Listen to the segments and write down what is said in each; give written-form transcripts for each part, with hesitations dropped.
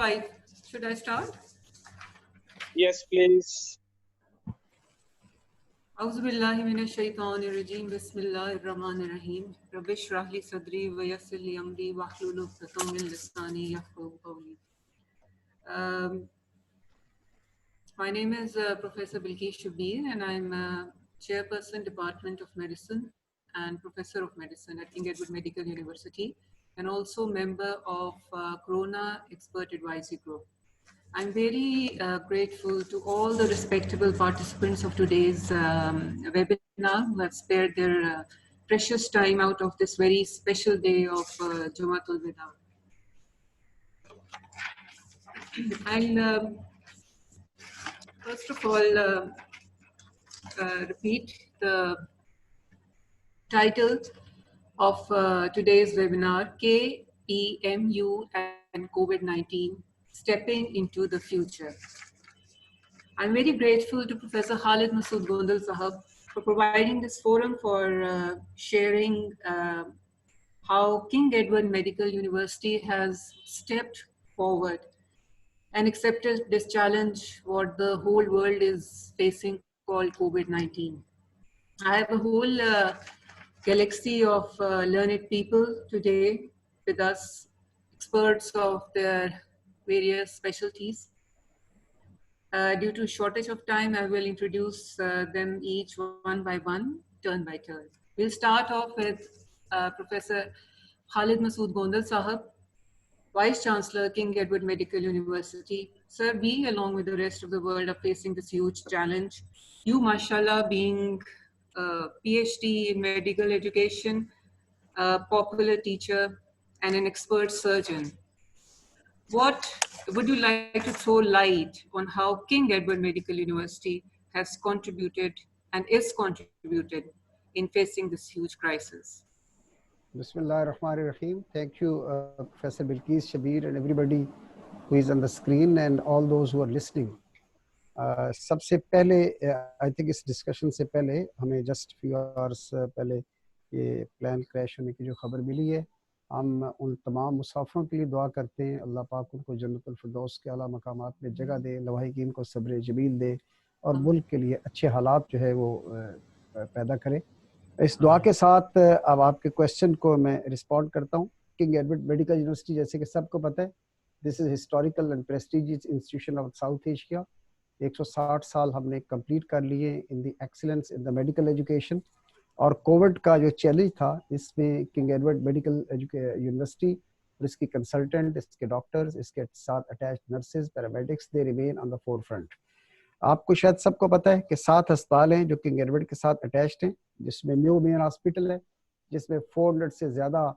5. Should I start? Yes, please. أعوذ بالله من الشيطان الرجيم بسم الله الرحمن الرحيم رب اشرح لي صدري ويسر لي أمري واحلل عقدة من لساني يفقهوا قولي. My name is Professor Bilqis Shabir, and I'm Chairperson, Department of Medicine and Professor of Medicine at King Edward Medical University, and also member of Corona Expert Advisory Group. I'm very grateful to all the respectable participants of today's webinar who have spared their precious time out of this very special day of Jamatul Wida. I'll first of all repeat the title of today's webinar, KEMU and COVID-19, Stepping into the Future. I'm very grateful to Professor Khalid Masood Gondal Sahab for providing this forum for sharing how King Edward Medical University has stepped forward and accepted this challenge what the whole world is facing called COVID-19. I have a whole galaxy of learned people today with us, experts of their various specialties. Due to shortage of time, I will introduce them each one by one, turn by turn. We'll start off with Professor Khalid Masood Gondal Sahab, Vice Chancellor, King Edward Medical University. Sir, we, along with the rest of the world, are facing this huge challenge. You, mashallah, being a PhD in medical education, a popular teacher, and an expert surgeon, what would you like to throw light on how King Edward Medical University has contributed and is contributed in facing this huge crisis? Bismillah ar-Rahman ar-Rahim. Thank you, Professor Bilqis Shabir, and everybody who is on the screen and all those who are listening. سب سے پہلے I think us discussion سے پہلے ہمیں just few hours پہلے یہ plan crash ہونے کی جو خبر ملی ہے، ہم ان تمام مسافروں کے لیے دعا کرتے ہیں اللہ پاک ان کو جنت الفردوس کے اعلیٰ مقامات میں جگہ دے، لواحقین کو صبر جمیل دے اور ملک کے لیے اچھے حالات جو ہے وہ پیدا کرے. اس دعا کے ساتھ اب آپ کے کویسچن کو میں رسپونڈ کرتا ہوں. کنگ ایڈورڈ میڈیکل یونیورسٹی جیسے کہ سب کو پتہ ہے، this is historical and prestigious institution of South Asia. 160 سال ہم نے کمپلیٹ کر لیے in the excellence in the medical education. اور کووڈ کا جو چیلنج تھا اس میں کنگ ایڈورڈ میڈیکل یونیورسٹی اور اس کی کنسلٹنٹ، اس کے ڈاکٹرز، اس کے ساتھ attached nurses, paramedics, they remain on the forefront. آپ کو شاید سب کو پتہ ہے کہ 7 ہسپتال ہیں جو کنگ ایڈورڈ کے ساتھ اٹیچڈ ہیں، جس میں میو مین ہاسپٹل ہے جس میں 400 سے زیادہ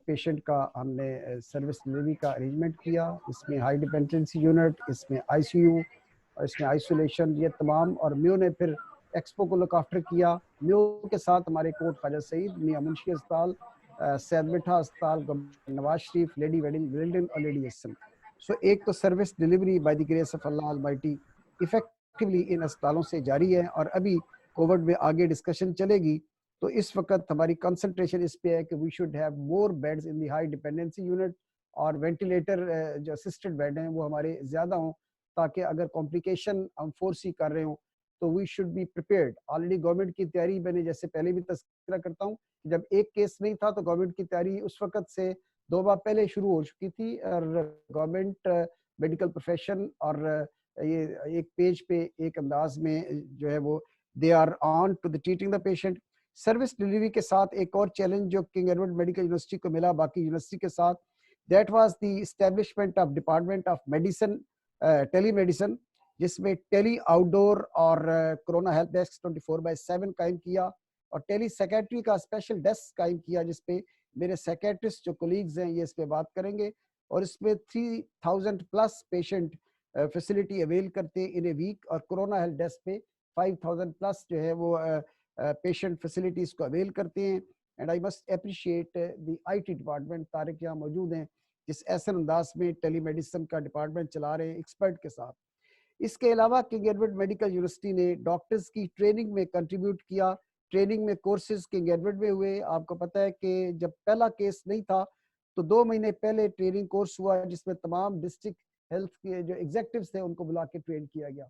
پیشنٹ کا ہم نے سروس ڈلیوری کا ارینجمنٹ کیا. اس میں ہائی ڈیپینڈنسی یونٹ، اس میں آئی سی یو اور اس میں آئسولیشن، یہ تمام. اور میو نے پھر ایکسپو کو لک آفٹر کیا. میو کے ساتھ ہمارے کوٹ خواجہ سعید، میاں منشی اسپتال، سید مٹھا اسپتال، نواز شریف، لیڈی ویلڈن اور لیڈی ایسن. سو ایک تو service delivery by the grace of Allah almighty effectively ان اسپتالوں سے جاری ہے. اور ابھی کووڈ میں آگے ڈسکشن چلے گی تو اس وقت ہماری کنسنٹریشن اس پہ ہے کہ we should have more beds in the high dependency unit, اور وینٹیلیٹر جو اسسٹڈ بیڈ ہیں وہ ہمارے زیادہ ہوں تاکہ اگر کمپلیکیشن ہم فورسی کر رہے ہوں تو we should be prepared. Already government کی تیاری میں نے جیسے پہلے بھی تذکرہ کرتا ہوں، جب ایک کیس نہیں تھا تو گورنمنٹ کی تیاری اس وقت سے 2 ماہ پہلے شروع ہو چکی تھی. اور گورنمنٹ میڈیکل پروفیشن اور یہ ایک پیج پہ ایک انداز میں جو ہے وہ they are on to the treating the patient. Service delivery کے ساتھ ایک اور چیلنج جو کنگ ایڈورڈ میڈیکل یونیورسٹی کو ملا باقی یونیورسٹی کے ساتھ، that was the establishment of department of medicine, telemedicine, جس میں ٹیلی آؤٹ ڈور اور کرونا ہیلپ ڈیسک 24/7 قائم کیا، اور ٹیلی سیکیٹری کا اسپیشل ڈیسک قائم کیا جس پہ میرے سیکیٹرسٹ جو کولیگز ہیں یہ اس پہ بات کریں گے. اور اس میں 3000+ پیشنٹ فیسلٹی اویل کرتے ان اے ویک، اور کرونا ہیلپ ڈیسک پہ 5000+ جو ہے وہ پیشنٹ فیسلٹیز کو اویل کرتے ہیں. And I must appreciate the I T department, Tariq یہاں موجود ہیں، جس ایسن انداز میں ٹیلی میڈیسن کا ڈپارٹمنٹ چلا رہے ہیں ایکسپرٹ کے ساتھ. اس کے علاوہ کنگ ایڈورڈ میڈیکل یونیورسٹی نے ڈاکٹرز کی ٹریننگ میں کنٹریبیوٹ کیا. ٹریننگ میں کورسز کنگ ایڈورڈ میں ہوئے. آپ کو پتہ ہے کہ جب پہلا کیس نہیں تھا تو 2 مہینے پہلے ٹریننگ کورس ہوا جس میں تمام ڈسٹرکٹ ہیلتھ کے جو ایگزیکٹوز تھے ان کو بلا کے ٹرین کیا گیا.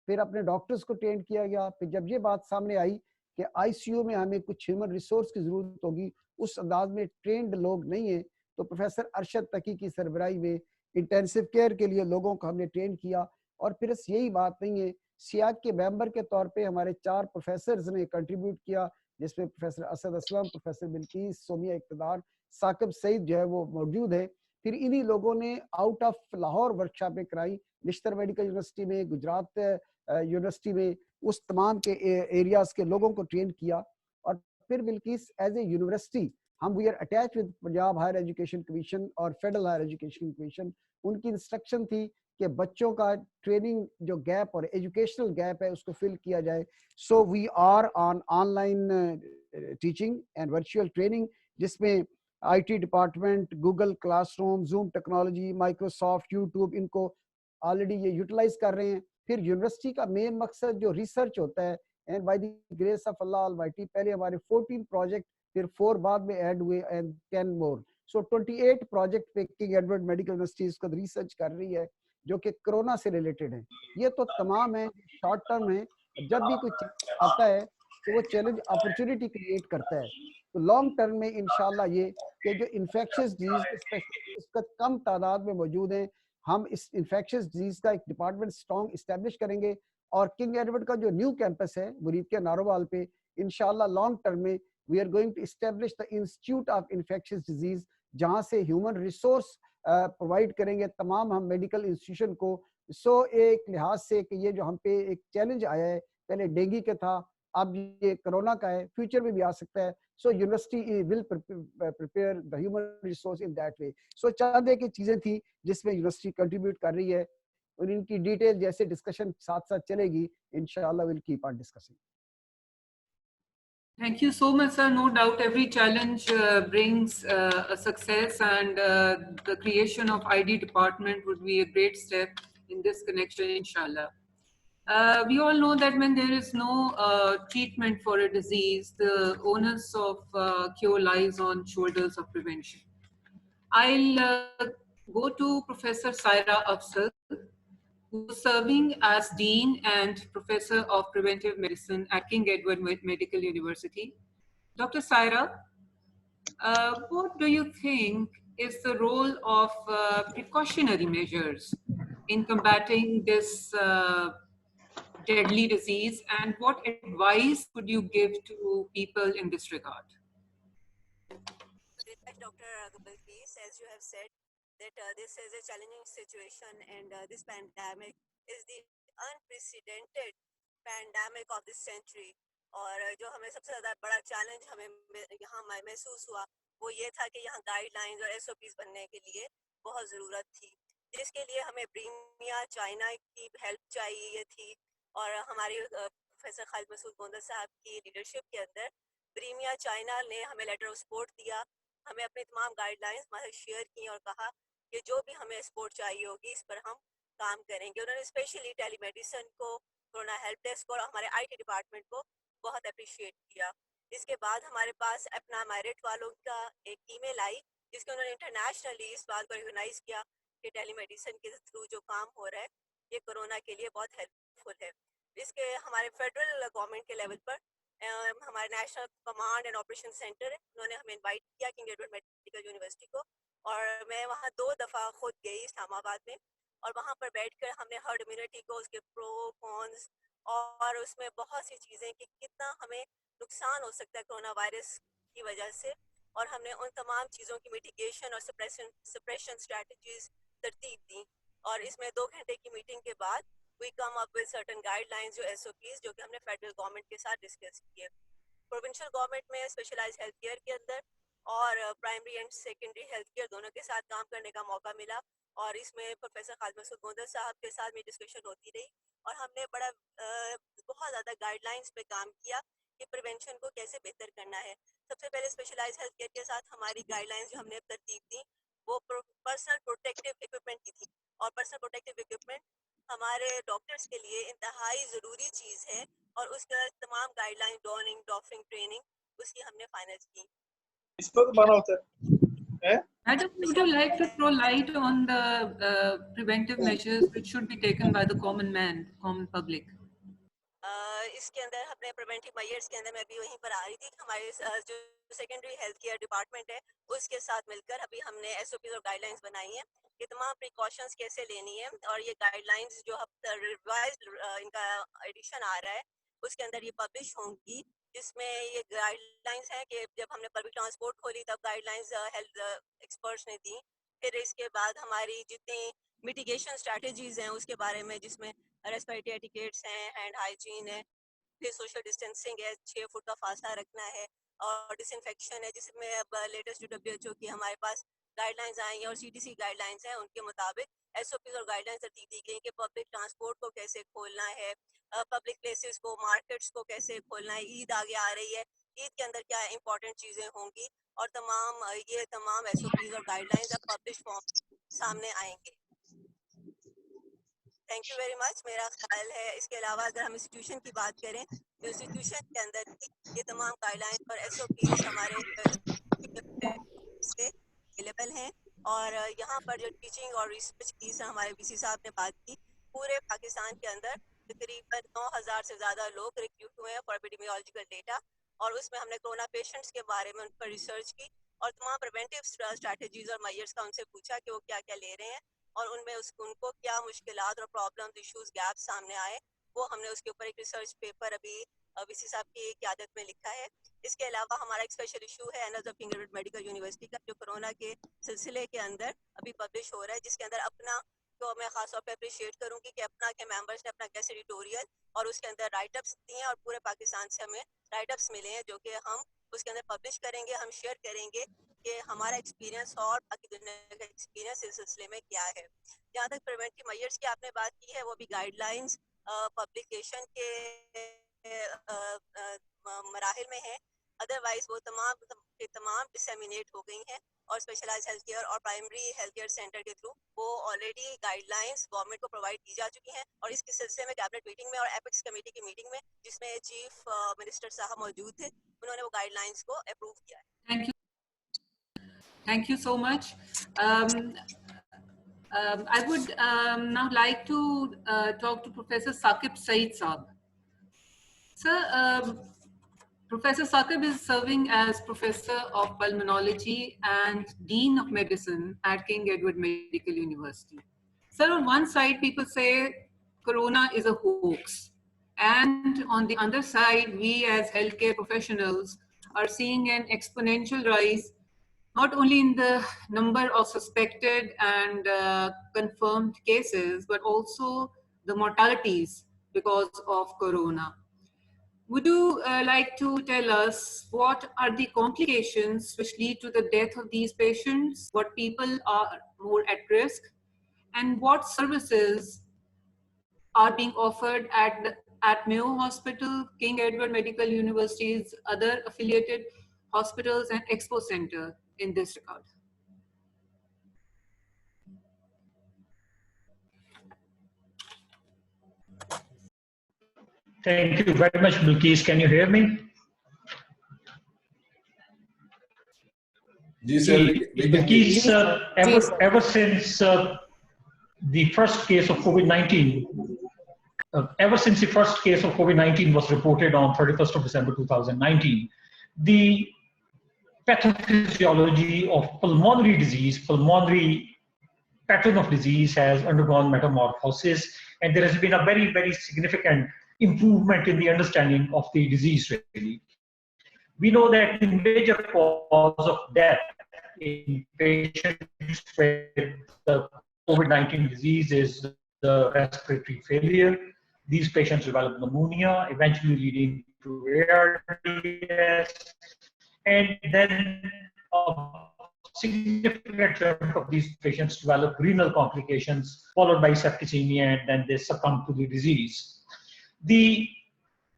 پھر اپنے ڈاکٹرز کو ٹرین کیا گیا. پھر جب یہ بات سامنے آئی کہ آئی سی یو میں ہمیں کچھ ہیومن ریسورس کی ضرورت ہوگی, اس انداز میں ٹرینڈ لوگ نہیں ہیں, تو پروفیسر ارشد تقی کی سربراہی میں انٹینسو کیئر کے لیے لوگوں کو ہم نے ٹرین کیا. اور پھر اس یہی بات نہیں ہے, سیاگ کے ممبر کے طور پہ ہمارے 4 پروفیسرز نے کنٹریبیوٹ کیا, جس میں پروفیسر اسد اسلم, پروفیسر بلقیس, سومیہ اقتدار, ثاقب سعید جو ہے وہ موجود ہے. پھر انہی لوگوں نے آؤٹ آف لاہور ورکشاپیں کرائی, نشتر میڈیکل یونیورسٹی میں, گجرات یونیورسٹی میں, اس تمام کے ایریاز کے لوگوں کو ٹرین کیا. اور پھر بلقیس ایز اے یونیورسٹی ہم we are attach with Punjab higher education commission اور فیڈرل ہائر ایجوکیشن کمیشن. ان کی انسٹرکشن تھی کہ بچوں کا ٹریننگ جو گیپ اور ایجوکیشنل گیپ ہے اس کو فل کیا جائے. So we are online teaching and virtual training, جس میں I T department, Google classroom, Zoom technology, Microsoft, YouTube, ان کو آلریڈی یہ یوٹیلائز کر رہے ہیں. پھر یونیورسٹی کا مین مقصد جو ریسرچ ہوتا ہے, and by the grace of Allah almighty پہلے ہمارے 14 پروجیکٹ, پھر 4 بعد میں ایڈ ہوئے اینڈ 10 مور. سو 28 پروجیکٹ پہ کنگ ایڈورڈ میڈیکل یونیورسٹی اس کو ریسرچ کر رہی ہے جو کہ کرونا سے ریلیٹڈ ہے. یہ تو تمام ہے شارٹ ٹرم ہے. جب بھی کوئی چیلنج آتا ہے تو وہ چیلنج اپرچونٹی کریٹ کرتا ہے. تو لانگ ٹرم میں انشاءاللہ یہ کہ جو انفیکشس ڈیزیز کے اسپیشلسٹ کا کم تعداد میں موجود ہیں, ہم اس انفیکشس ڈیزیز کا ایک ڈپارٹمنٹ اسٹرانگ اسٹیبلش کریں گے. اور کنگ ایڈورڈ کا جو نیو کیمپس ہے مرید کے ناروال پہ, انشاءاللہ لانگ ٹرم میں we are going to establish the institute of infectious diseases, جہاں سے ہیومن ریسورس پرووائڈ کریں گے تمام ہم میڈیکل انسٹیٹیوشن کو. سو ایک لحاظ سے کہ یہ جو ہم پہ ایک چیلنج آیا ہے, پہلے ڈینگی کا تھا, اب یہ کرونا کا ہے, فیوچر میں بھی آ سکتا ہے. So university will prepare the human resource in that way. So چند ایک چیزیں تھیں جس میں یونیورسٹی کنٹریبیوٹ کر رہی ہے, اور ان کی ڈیٹیل جیسے ڈسکشن ساتھ ساتھ چلے گی انشاءاللہ we'll keep on discussing. Thank you so much, sir. No doubt every challenge brings a success, and the creation of ID department would be a great step in this connection, inshallah. We all know that when there is no treatment for a disease, the onus of cure lies on shoulders of prevention. I'll go to Professor Saira Afzal, who's serving as Dean and Professor of Preventive Medicine at King Edward Medical University. Dr. Saira, what do you think is the role of precautionary measures in combating this deadly disease, and what advice could you give to people in this regard? Dr. Bilqis, as you have said, that this is a challenging situation, and this pandemic is the unprecedented pandemic of this century. اور جو ہمیں سب سے زیادہ بڑا challenge ہمیں یہاں محسوس ہوا وہ یہ تھا کہ یہاں گائیڈ لائنز اور ایس او پیز بننے کے لیے بہت ضرورت تھی, جس کے لیے ہمیں بریمیا چائنا کی ہیلپ چاہیے تھی. اور ہماری پروفیسر خالد مسعود گوندر صاحب کی لیڈرشپ کے اندر بریمیا چائنا نے ہمیں لیٹر آف سپورٹ دیا, ہمیں اپنے تمام گائیڈ لائنز شیئر کی اور کہا کہ جو بھی ہمیں سپورٹ چاہیے ہوگی اس پر ہم کام کریں گے. انہوں نے اسپیشلی ٹیلی میڈیسن کو, کورونا ہیلپ ڈیسک کو اور ہمارے آئی ٹی ڈپارٹمنٹ کو بہت اپریشیٹ کیا. اس کے بعد ہمارے پاس اپنا میرٹ والوں کا ایک ای میل آئی جس کے انہوں نے انٹرنیشنلی اس بات کو ریکگنائز کیا کہ ٹیلی میڈیسن کے تھرو جو کام ہو رہا ہے یہ کورونا کے لیے بہت ہیلپ فل ہے. اس کے ہمارے فیڈرل گورنمنٹ کے لیول پر ہمارے national command and operation centre ہے, انہوں نے ہمیں انوائٹ کیا کنگ ایڈورڈ میڈیکل یونیورسٹی کو, اور میں وہاں 2 دفعہ خود گئی اسلام آباد میں, اور وہاں پر بیٹھ کر ہم نے ہرڈ امیونٹی کو, اس کے پرو کونس اور اس میں بہت سی چیزیں کہ کتنا ہمیں نقصان ہو سکتا ہے کرونا وائرس کی وجہ سے, اور ہم نے ان تمام چیزوں کی میٹیگیشن اور سپریشن اسٹریٹجیز ترتیب دی. اور اس میں 2 گھنٹے کی میٹنگ کے بعد we come up with certain guidelines جو ایس او پیز جو کہ ہم نے فیڈرل گورنمنٹ کے ساتھ ڈسکس کیے. پروونشل گورنمنٹ میں اسپیشلائز ہیلتھ کیئر کے اندر اور primary and secondary health care دونوں کے ساتھ کام کرنے کا موقع ملا, اور اس میں پروفیسر خالد مسعود گوندر صاحب کے ساتھ میری ڈسکشن ہوتی رہی, اور ہم نے بہت زیادہ گائیڈ لائنس پہ کام کیا کہ پریونشن کو کیسے بہتر کرنا ہے. سب سے پہلے اسپیشلائز ہیلتھ کیئر کے ساتھ ہماری گائیڈ لائنس جو ہم نے ترتیب دی وہ پرسنل پروٹیکٹیو اکوپمنٹ کی تھی, اور پرسنل پروٹیکٹیو اکوپمنٹ ہمارے ڈاکٹرس کے لیے انتہائی ضروری چیز ہے, اور اس کا تمام گائیڈ لائن ڈوننگ ڈافرنگ ٹریننگ اس کی ہم نے فائنل کی. اس پر بنا ہوتا ہے Madam, would you like to throw light on the preventive measures which should be taken by the common man, common public? इसके अंदर अपने प्रिवेंटिव मेजर्स के अंदर मैं अभी वहीं पर आ रही थी कि हमारे जो सेकेंडरी हेल्थ केयर डिपार्टमेंट है उसके साथ मिलकर अभी हमने एसओपीज और गाइडलाइंस बनाई हैं कि तमाम प्रिकॉशंस कैसे लेनी है, और ये गाइडलाइंस जो रिवाइज इनका एडिशन आ रहा है उसके अंदर ये पब्लिश होंगी, जिसमें ये गाइडलाइंस हैं कि जब हमने पब्लिक ट्रांसपोर्ट खोली तब गाइडलाइंस हेल्थ एक्सपर्ट्स ने दी। फिर इसके बाद हमारी जितनी मिटिगेशन स्ट्रैटेजीज हैं उसके बारे में, जिसमें रेस्पिरेटरी एटिकेट्स हैं, हैंड हाइजीन है, फिर सोशल डिस्टेंसिंग है, 6 फुट का फासला रखना है, और डिसइंफेक्शन है, जिसमें अब लेटेस्ट जो WHO की हमारे पास गाइडलाइंस आई हैं और CDC गाइडलाइंस हैं उनके मुताबिक SOPs और गाइडलाइंस तरतीब दी गई कि पब्लिक ट्रांसपोर्ट को कैसे खोलना है, पब्लिक प्लेसेस को, मार्केट्स को कैसे खोलना है। ईद आगे आ रही है, ईद के अंदर क्या इंपॉर्टेंट चीज़ें होंगी, और तमाम SOPs और गाइडलाइंस अब पब्लिश फॉर्म सामने आएंगे। Thank you very much. मेरा ख्याल है इसके अलावा अगर हम इंस्टीट्यूशन की बात करें तो इंस्टीट्यूशन के अंदर भी ये तमाम गाइडलाइंस और SOPs हमारे से अवेलेबल हैं, और यहाँ पर जो टीचिंग और रिसर्च की हमारे VC साहब ने बात की, पूरे पाकिस्तान के अंदर तकरीबन 9,000 से ज़्यादा लोग रिक्रूट हुए हैं फॉर एपिडेमियोलॉजिकल डेटा, और उसमें हमने कोरोना पेशेंट्स के बारे में उन पर रिसर्च की और तमाम प्रिवेंटिव स्ट्रैटेजीज और मेजर्स का उनसे पूछा कि वो क्या क्या ले रहे हैं और उनमें उनको क्या मुश्किलात और प्रॉब्लम्स, इश्यूज, गैप सामने आए, वो हमने उसके ऊपर एक रिसर्च पेपर अभी VC साहब की क़यादत में लिखा है। इसके अलावा हमारा एक स्पेशल इशू है annuls of king Edward medical university का, जो कोरोना के सिलसिले के अंदर अभी पब्लिश हो रहा है, जिसके अंदर अपना तो मैं खास तौर पर अप्रिशिएट करूंगी कि अपना के मेंबर्स ने अपना गेस्ट एडिटोरियल और उसके अंदर राइटअप्स दिए हैं, और पूरे पाकिस्तान से हमें राइटअप्स मिले हैं जो कि हम उसके अंदर पब्लिश करेंगे, हम शेयर करेंगे कि हमारा एक्सपीरियंस और बाकी दुनिया का एक्सपीरियंस इस सिलसिले में क्या है। जहाँ तक प्रिवेंटिव मेजर्स की आपने बात की है, वो भी गाइडलाइंस पब्लिकेशन के मराहिल में है, अदरवाइज वो तमाम डिसेमिनेट हो गई हैं, और स्पेशलाइज्ड हेल्थ केयर और प्राइमरी हेल्थ केयर सेंटर के थ्रू वो ऑलरेडी गाइडलाइंस गवर्नमेंट को प्रोवाइड की जा चुकी हैं, और इसके सिलसिले में कैबिनेट मीटिंग में और एपिक्स कमेटी की मीटिंग में, जिसमें चीफ मिनिस्टर साहब मौजूद थे, उन्होंने वो गाइडलाइंस को अप्रूव किया है। Thank you so much. I would now like to talk to Professor Saqib Saeed Saab. Sir, Professor Saqib is serving as Professor of Pulmonology and Dean of Medicine at King Edward Medical University. Sir, on one side, people say Corona is a hoax. And on the other side, we as healthcare professionals are seeing an exponential rise, not only in the number of suspected and confirmed cases, but also the mortalities because of Corona. Would you like to tell us what are the complications which lead to the death of these patients, what people are more at risk, and what services are being offered at Mayo Hospital, King Edward Medical University's other affiliated hospitals and expo center in this regard? Thank you very much, Bilkis. Can you hear me? Bilkis, ever since the first case of COVID-19, was reported on 31st of December 2019, the pathophysiology of pulmonary disease, pulmonary pattern of disease has undergone metamorphosis, and there has been a very, very significant improvement in the understanding of the disease, really. We know that the major cause of death in patients with the COVID-19 disease is the respiratory failure. These patients develop pneumonia, eventually leading to ARDS, and then a significant chunk of these patients develop renal complications, followed by septicemia, and then they succumb to the disease.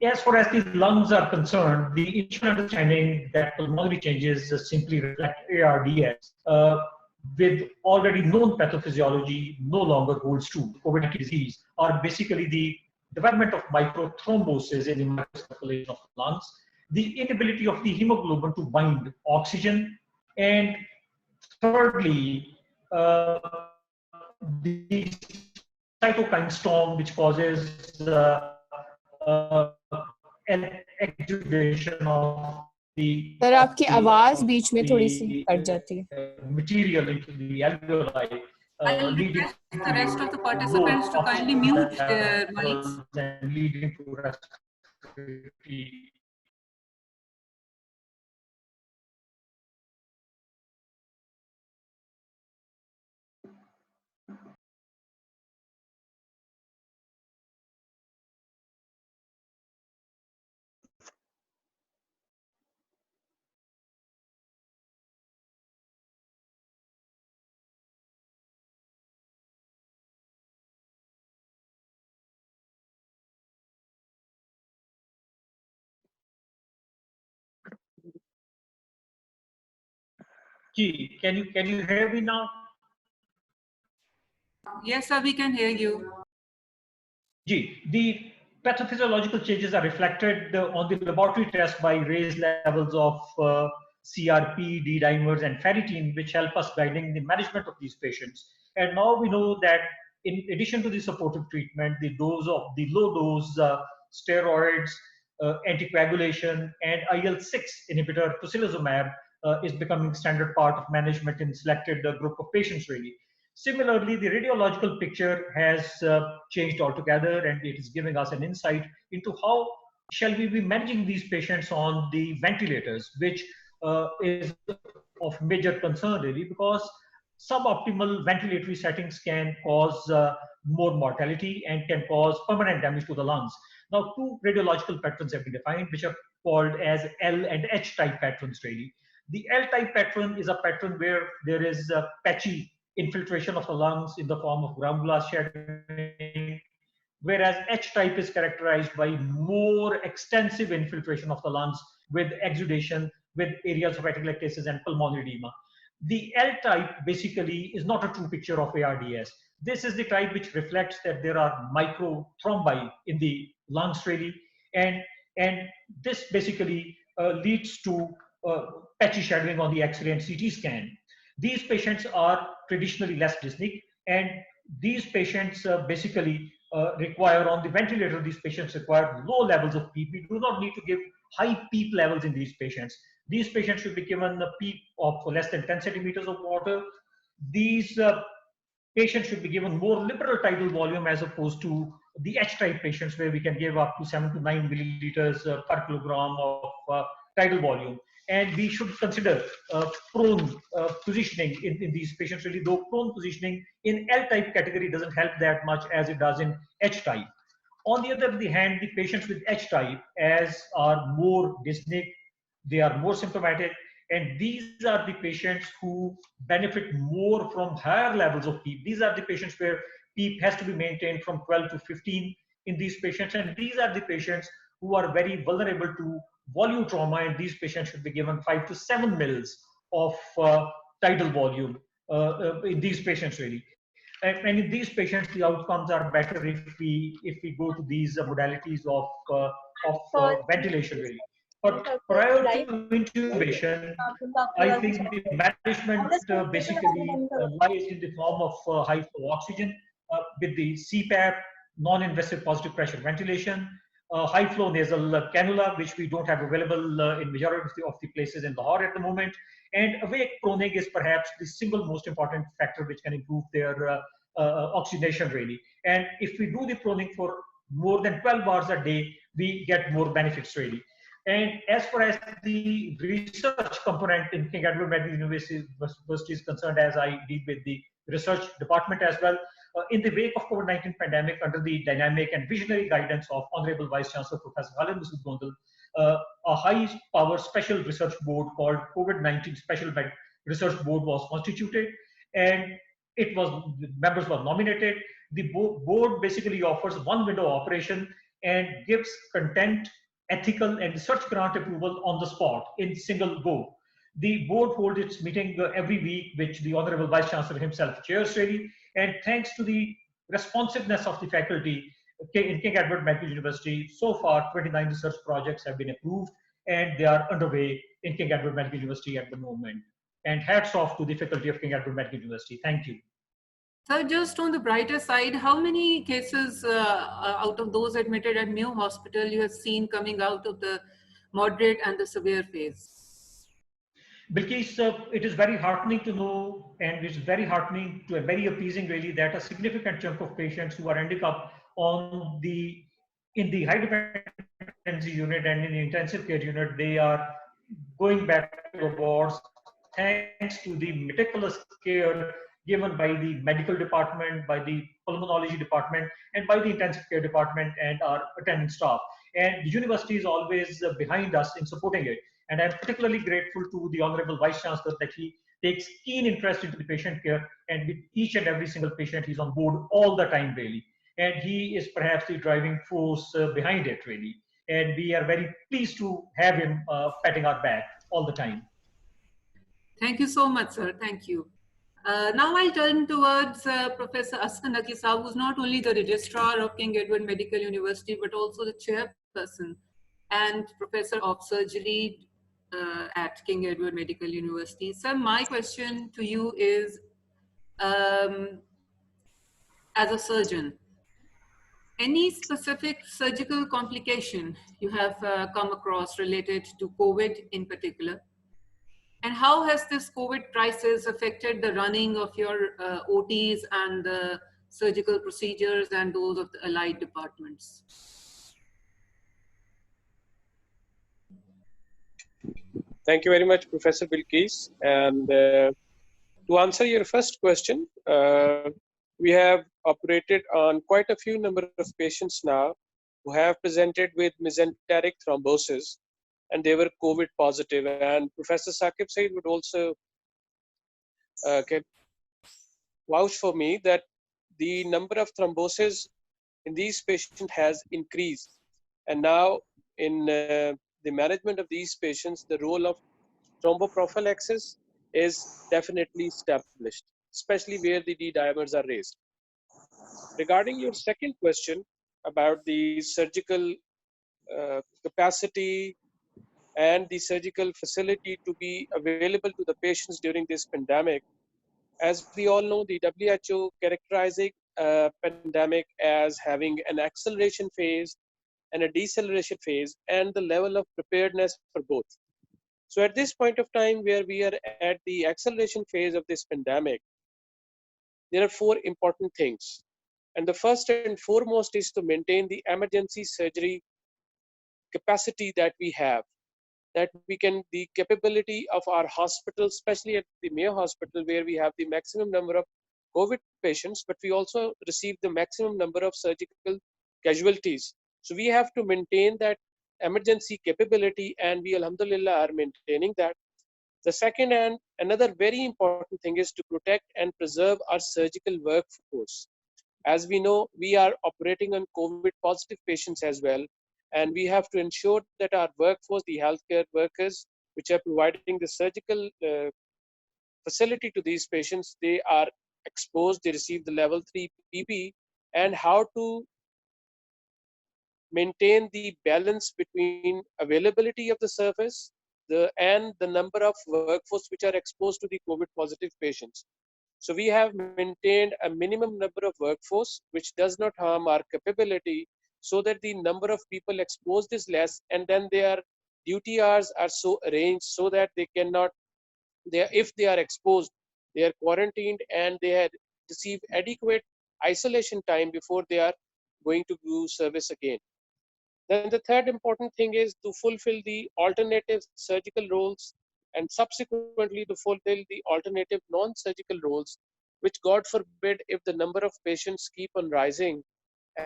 As far as the lungs are concerned, the initial understanding that pulmonary changes simply reflect ARDS with already known pathophysiology no longer holds true. COVID-19 disease are basically the development of microthrombosis in the microcirculation of the lungs, the inability of the hemoglobin to bind oxygen, and thirdly, the cytokine storm, which causes an exudation of the سر آپ کی آواز بیچ میں تھوڑی سی کٹ جاتی ہے. material into the alveoli, I'll leading request the rest of the to participants to low kindly mute their oxygen mics. levels and leading to respiratory. Gee, can you hear me now? Yes, sir, we can hear you. The pathophysiological changes are reflected on the laboratory test by raised levels of CRP, D-dimers, and ferritin, which help us guiding the management of these patients. And now we know that in addition to the supportive treatment, the dose of the low dose steroids, anticoagulation, and IL-6 inhibitor tocilizumab is becoming standard part of management in selected group of patients really. Similarly, the radiological picture has changed altogether, and it is giving us an insight into how shall we be managing these patients on the ventilators, which is of major concern really, because suboptimal ventilatory settings can cause more mortality and can cause permanent damage to the lungs. Now, two radiological patterns have been defined, which are called as L and H type patterns really. The L type pattern is a pattern where there is a patchy infiltration of the lungs in the form of ground glass shadowing, whereas H type is characterized by more extensive infiltration of the lungs with exudation, with areas of atelectasis and pulmonary edema. The L type basically is not a true picture of ARDS. This is the type which reflects that there are microthrombi in the lungs really, and this basically leads to patchy shadowing on the X-ray and CT scan. These patients are traditionally less dyspneic, and these patients basically require on the ventilator, these patients require low levels of PEEP. We do not need to give high PEEP levels in these patients. These patients should be given a PEEP of less than 10 centimeters of water. These patients should be given more liberal tidal volume as opposed to the H-type patients where we can give up to 7 to 9 milliliters per kilogram of tidal volume. And we should consider prone positioning in these patients really, though prone positioning in L-type category doesn't help that much as it does in H-type. On the other hand, the patients with H-type as are more dyspneic, they are more symptomatic, and these are the patients who benefit more from higher levels of PEEP. These are the patients where PEEP has to be maintained from 12 to 15 in these patients, and these are the patients who are very vulnerable to volume trauma, and these patients should be given 5 to 7 mils of tidal volume in these patients really. And in these patients, the outcomes are better if we go to these modalities of ventilation really. But prior to intubation, I think the management basically lies in the form of high flow oxygen with the CPAP, non-invasive positive pressure ventilation, high flow nasal cannula, which we don't have available in majority of the places in Lahore at the moment. And awake proning is perhaps the single most important factor which can improve their oxygenation really. And if we do the proning for more than 12 hours a day, we get more benefits really. And as far as the research component in King Edward Medical University is concerned, as I deal with the research department as well, in the wake of COVID-19 pandemic, under the dynamic and visionary guidance of Honorable Vice Chancellor Professor Khalid Masood Gondal, a high-power special research board called COVID-19 Special Research Board was constituted, and members were nominated. The board basically offers one window operation and gives content, ethical, and research grant approval on the spot in single go. The board holds its meeting every week, which the Honorable Vice Chancellor himself chairs really. And thanks to the responsiveness of the faculty in King Edward Medical University, so far 29 research projects have been approved, and they are underway in King Edward Medical University at the moment. And hats off to the faculty of King Edward Medical University. Thank you. So just on the brighter side, how many cases out of those admitted at Mayo Hospital you have seen coming out of the moderate and the severe phase? Bilkis, it is very heartening to know, and it's very heartening to very appeasing really, that a significant chunk of patients who are ending up in the high dependency unit and in the intensive care unit, they are going back to wards thanks to the meticulous care given by the medical department, by the pulmonology department, and by the intensive care department and our attending staff. And the university is always behind us in supporting it. And I'm particularly grateful to the Honorable Vice Chancellor that he takes keen interest into the patient care, and with each and every single patient, he's on board all the time, really. And he is perhaps the driving force behind it, really. And we are very pleased to have him patting our back all the time. Thank you so much, sir. Thank you. Now I'll turn towards Professor Askan Akisa, who's not only the registrar of King Edward Medical University, but also the chairperson and professor of surgery at King Edward Medical University. Sir, my question to you is, as a surgeon, any specific surgical complication you have come across related to COVID in particular? And how has this COVID crisis affected the running of your OTs and the surgical procedures and those of the allied departments? Thank you very much, Professor Bilkis. And to answer your first question, we have operated on quite a few number of patients now who have presented with mesenteric thrombosis, and they were COVID positive. And Professor Saqib Saeed would also vouch for me that the number of thrombosis in these patients has increased. And now in the management of these patients, the role of thromboprophylaxis is definitely established, especially where the D dimers are raised. Regarding your second question about the surgical capacity and the surgical facility to be available to the patients during this pandemic, as we all know, the WHO characterizing pandemic as having an acceleration phase and a deceleration phase, and the level of preparedness for both. So at this point of time where we are at the acceleration phase of this pandemic, there are four important things. And the first and foremost is to maintain the emergency surgery capacity that we have, that we can, the capability of our hospital, especially at the Mayo Hospital, where we have the maximum number of COVID patients, but we also receive the maximum number of surgical casualties. So we have to maintain that emergency capability, and we, alhamdulillah, are maintaining that. The second and another very important thing is to protect and preserve our surgical workforce. As we know, we are operating on COVID positive patients as well, and we have to ensure that our workforce, the healthcare workers, which are providing the surgical facility to these patients, they are exposed, they receive the level 3 PPE, and how to maintain the balance between availability of the service and the number of workforce which are exposed to the COVID positive patients. So we have maintained a minimum number of workforce which does not harm our capability, so that the number of people exposed is less, and then their duty hours are so arranged so that they cannot, if they are exposed, they are quarantined and they had received adequate isolation time before they are going to do service again. Then the third important thing is to fulfill the alternative surgical roles, and subsequently to fulfill the alternative non-surgical roles, which God forbid, if the number of patients keep on rising,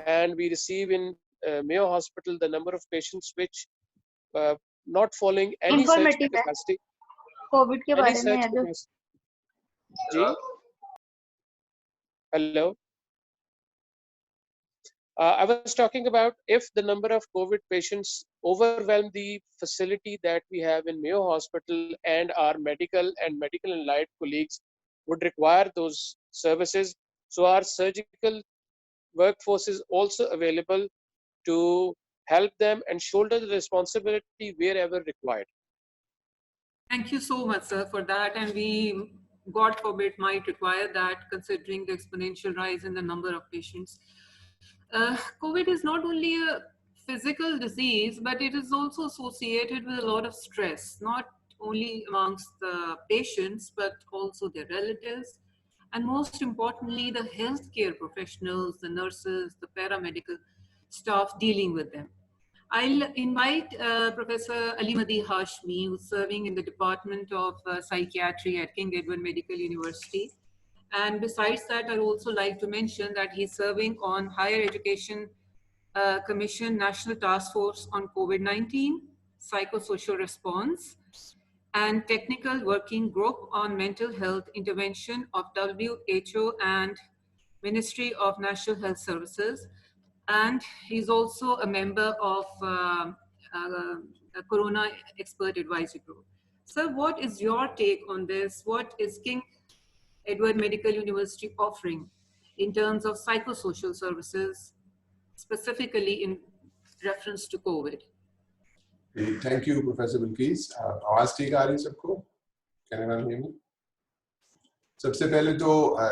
and we receive in Mayo Hospital the number of patients which not following any surgical capacity. COVID के बारे में है जो जी hello. I was talking about if the number of COVID patients overwhelm the facility that we have in Mayo Hospital, and our medical and allied colleagues would require those services. So our surgical workforce is also available to help them and shoulder the responsibility wherever required. Thank you so much, sir, for that. And we, God forbid, might require that considering the exponential rise in the number of patients. COVID is not only a physical disease, but it is also associated with a lot of stress, not only amongst the patients, but also their relatives. And most importantly, the healthcare professionals, the nurses, the paramedical staff dealing with them. I'll invite Professor Ali Madi Hashmi, who's serving in the Department of Psychiatry at King Edward Medical University. And besides that, I'd also like to mention that he's serving on Higher Education Commission National Task Force on COVID-19, Psychosocial Response, and Technical Working Group on Mental Health Intervention of WHO and Ministry of National Health Services. And he's also a member of a Corona Expert Advisory Group. So what is your take on this? What is King Edward Medical University offering in terms of psychosocial services, specifically in reference to COVID? Thank you, Professor Bilquis. आवाज ठीक आ रही है सबको? Can anyone hear me? सबसे पहले तो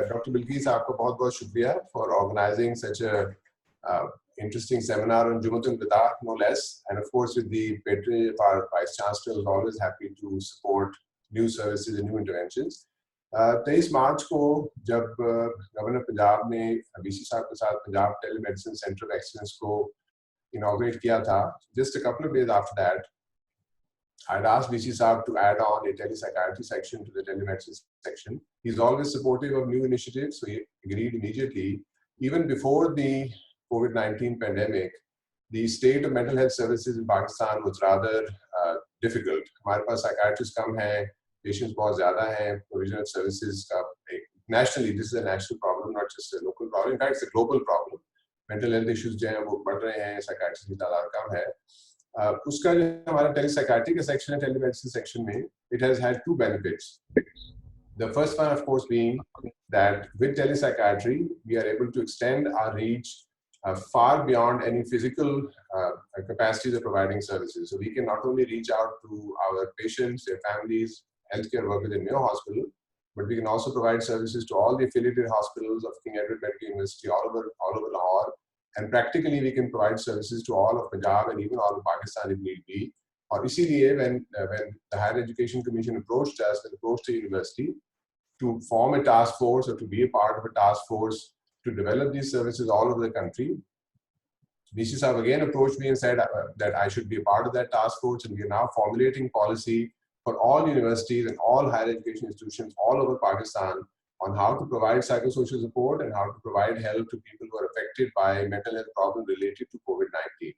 Dr. Bilquis आपका बहुत-बहुत शुक्रिया for organizing such a interesting seminar on Jumu'atul Wida, no less, and of course with the patronage of our Vice Chancellor, is always happy to support new services and new interventions. 23 मार्च को जब governor Punjab ने BC साहब के साथ Punjab telemedicine centre of excellence को inaugurate किया था, just a couple of days after that, I'd asked BC Saab to add on a telepsychiatry section to the telemedicine section. He's always supportive of new initiatives, so he agreed immediately. Even before the COVID-19 pandemic, the state of mental health services in Pakistan was rather difficult. हमारे पास psychiatrists कम हैं, patients बहुत ज़्यादा हैं, provision of services का nationally, this is a national problem, not just a local problem. In fact, it's a global problem. Mental health issues जो हैं वो बढ़ रहे हैं, psychiatrists की तादाद कम है. उसका जो हमारा telepsychiatry का section है, telemedicine section में, it has had two benefits. The first one, of course, being that with telepsychiatry, we are able to extend our reach far beyond any physical capacities of providing services. So we can not only reach out to our patients, their families, healthcare workers in Mayo Hospital, but we can also provide services to all the affiliated hospitals of King Edward Medical University all over Lahore. And practically, we can provide services to all of Punjab and even all of Pakistan if need be. Or इसीलिए when the Higher Education Commission approached us and approached the university to form a task force or to be a part of a task force to develop these services all over the country, BC Saab again approached me and said that I should be a part of that task force, and we are now formulating policy for all universities and all higher education institutions all over Pakistan on how to provide psychosocial support and how to provide help to people who are affected by mental health problems related to COVID-19.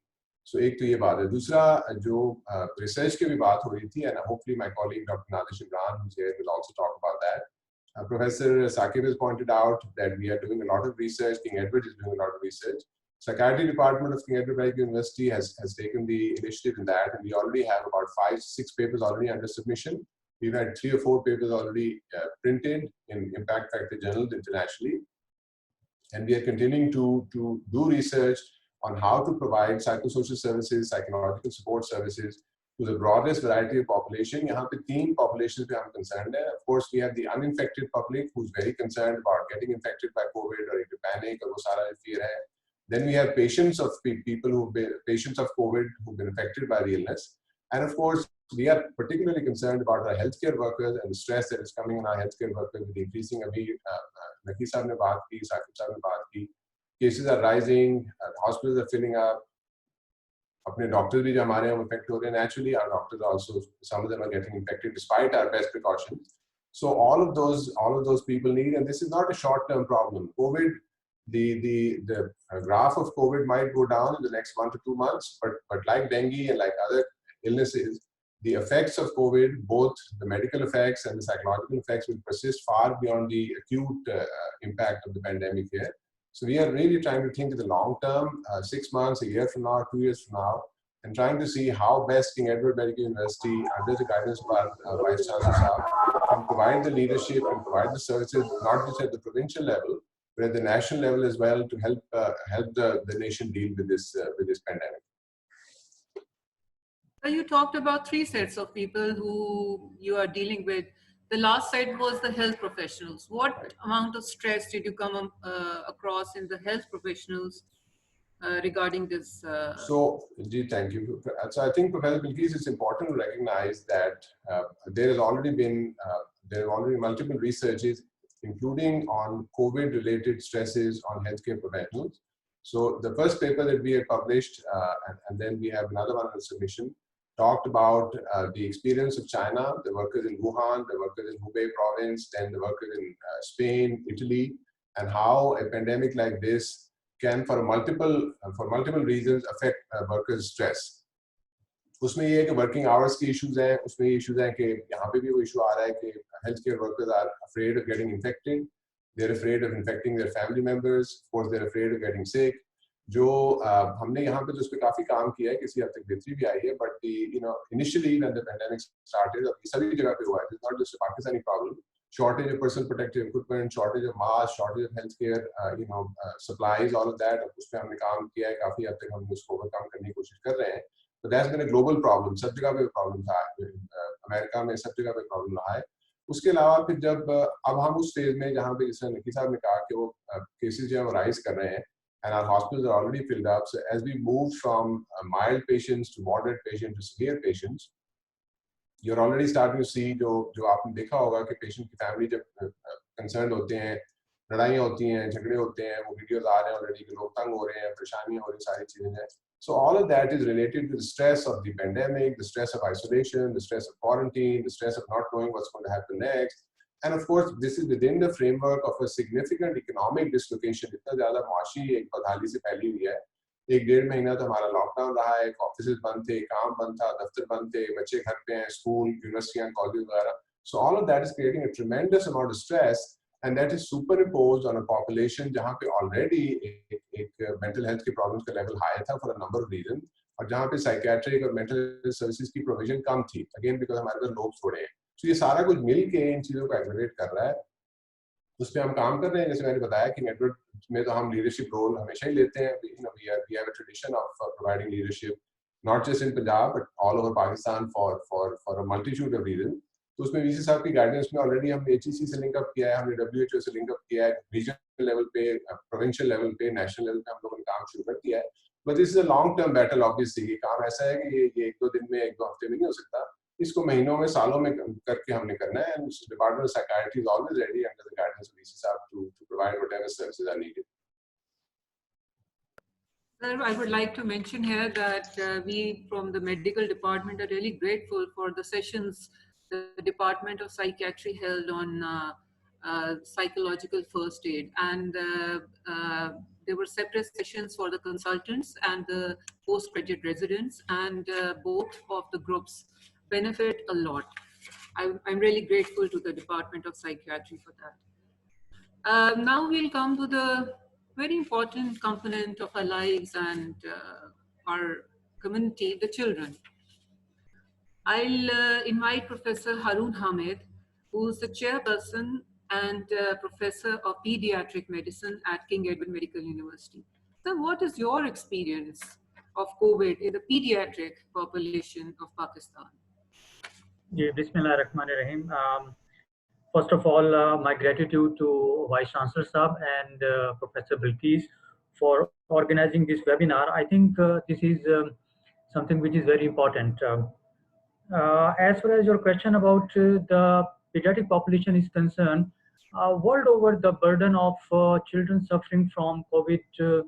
So एक तो ये बात है. दूसरा जो research की भी बात हो रही थी, and hopefully my colleague Dr. Nadish Imran, who's here, will also talk about that. Professor Saqib has pointed out that we are doing a lot of research. King Edward is doing a lot of research. Psychiatry department of King Edward Medical University has taken the initiative in that, and we already have about 5-6 papers already under submission. We've had 3 or 4 papers already printed in Impact Factor journals internationally. And we are continuing to do research on how to provide psychosocial services, psychological support services to the broadest variety of population. यहाँ पे 3 populations पे हम concerned हैं. Of course, we have the uninfected public who's very concerned about getting infected by COVID or into panic और वो सारा fear है. Then we have patients of people patients of COVID who've been affected by the illness. And of course, we are particularly concerned about our healthcare workers and the stress that is coming on our healthcare workers with increasing Naqi Saab ne baat ki, Saqib Saab ne baat ki. Cases are rising, hospitals are filling up. Apne doctors bhi jo hamare hain affect ho rahe hain. Naturally, our doctors also, some of them are getting infected despite our best precautions. So all of those people need, and this is not a short-term problem. COVID, the graph of COVID might go down in the next 1 to 2 months, but like dengue and like other illnesses, the effects of COVID, both the medical effects and the psychological effects, will persist far beyond the acute impact of the pandemic here. So we are really trying to think of the long term, 6 months, a year from now, 2 years from now, and trying to see how best King Edward Medical University, under the guidance of our Vice Chancellor, can provide the leadership and provide the services, not just at the provincial level, but at the national level as well, to help the nation deal with this pandemic. You talked about three sets of people who you are dealing with. The last set was the health professionals. What amount of stress did you come across in the health professionals regarding this? So, thank you. So, I think, Professor Bilkis, it's important to recognize that there has already been multiple researches, including on COVID-related stresses on healthcare professionals. So, the first paper that we had published, and then we have another one on submission, talked about the experience of China, the workers in Wuhan, the workers in Hubei province, then the workers in Spain, Italy, and how a pandemic like this can for multiple reasons affect workers' stress. उसमें ये है कि working hours की issues हैं, उसमें ये issues हैं कि यहाँ पे भी वो issue आ रहा है कि healthcare workers are afraid of getting infected, they're afraid of infecting their family members, of course they're afraid of getting sick. जो हमने यहाँ पे तो उस पर काफी काम किया है, किसी हद तक बेहतरी भी आई है, but initially when the pandemic started, और ये सभी जगह पे हुआ है, it's not just a Pakistani problem. Shortage of personal protective equipment, shortage of masks, shortage of healthcare, supplies, all of that. उस पे हमने काम किया है, काफी हद तक हम उसको overcome करने की कोशिश कर रहे हैं. But that's been a global problem. सब जगह पे problem था. अमेरिका में सब जगह पे problem रहा है. उसके अलावा फिर जब अब हम उस फेज में जहाँ पे जैसे नकी साहब ने कहा कि वो केसेस जो है वो राइज कर रहे हैं, and our hospitals are already filled up. So as we move from mild patients to moderate patients to severe patients, you're already starting to see जो आपने देखा होगा कि पेशेंट की फैमिली जब कंसर्न होते हैं, लड़ाइयाँ होती हैं, झगड़े होते हैं, वो वीडियोस आ रहे हैं ऑलरेडी कि लोग तंग हो रहे हैं, परेशानियाँ हो रही, सारी चीजें हैं. So all of that is related to the stress of the pandemic, the stress of isolation, the stress of quarantine, the stress of not knowing what's going to happen next. And of course, this is within the framework of a significant economic dislocation. इतना ज़्यादा माशी एक बदहाली से फैली हुई है. एक डेढ़ महीना तो हमारा लॉकडाउन रहा है, ऑफिसेज बंद थे, काम बंद था, दफ्तर बंद थे, बच्चे घर पे हैं, स्कूल, यूनिवर्सिटियां, कॉलेज वगैरह. So all of that is creating a tremendous amount of stress, and that is superimposed on a population जहाँ पे already एक mental health के problems का level high था for a number of reasons, और जहाँ पे psychiatric और mental health services की provision कम थी, again because हमारे पास लोग थोड़े हैं. So ये सारा कुछ मिल के इन चीज़ों को aggravate कर रहा है. उस पर हम काम कर रहे हैं. जैसे मैंने बताया कि नेटवर्क में तो हम लीडरशिप रोल हमेशा ही लेते हैं. We have a tradition of providing leadership not just in Punjab but all over Pakistan for a multitude of reasons. तो उसमें वीसी साहब की गाइडेंस में ऑलरेडी हमने HEC से लिंक अप किया है, हमने WHO से लिंक अप किया है, रीजनल लेवल पे, प्रोविंशियल लेवल पे, नेशनल लेवल पे हम लोगों ने काम शुरू कर दिया है. But this is a long term battle. Obviously ये काम ऐसा है कि ये एक दो दिन में, एक दो हफ्ते में नहीं हो सकता. इसको महीनों में, सालों में करके हमने करना है. And Department of Psychiatry is always ready under the guidance of VC Saab to provide whatever services are needed. Sir, I would like to mention here that we from the medical department are really grateful for the sessions the Department of Psychiatry held on psychological first aid, and there were separate sessions for the consultants and the postgraduate residents, and both of the groups benefit a lot. I'm really grateful to the Department of Psychiatry for that. Now we'll come to the very important component of our lives and our community, the children. I'll invite Professor Harun Hamid, who's the chairperson and professor of pediatric medicine at King Edward Medical University. So what is your experience of COVID in the pediatric population of Pakistan? Yeah, Bismillahirrahmanirrahim. First of all, my gratitude to Vice Chancellor Saab and Professor Bilkis for organizing this webinar. I think this is something which is very important. As far as your question about the pediatric population is concerned, world over the burden of children suffering from COVID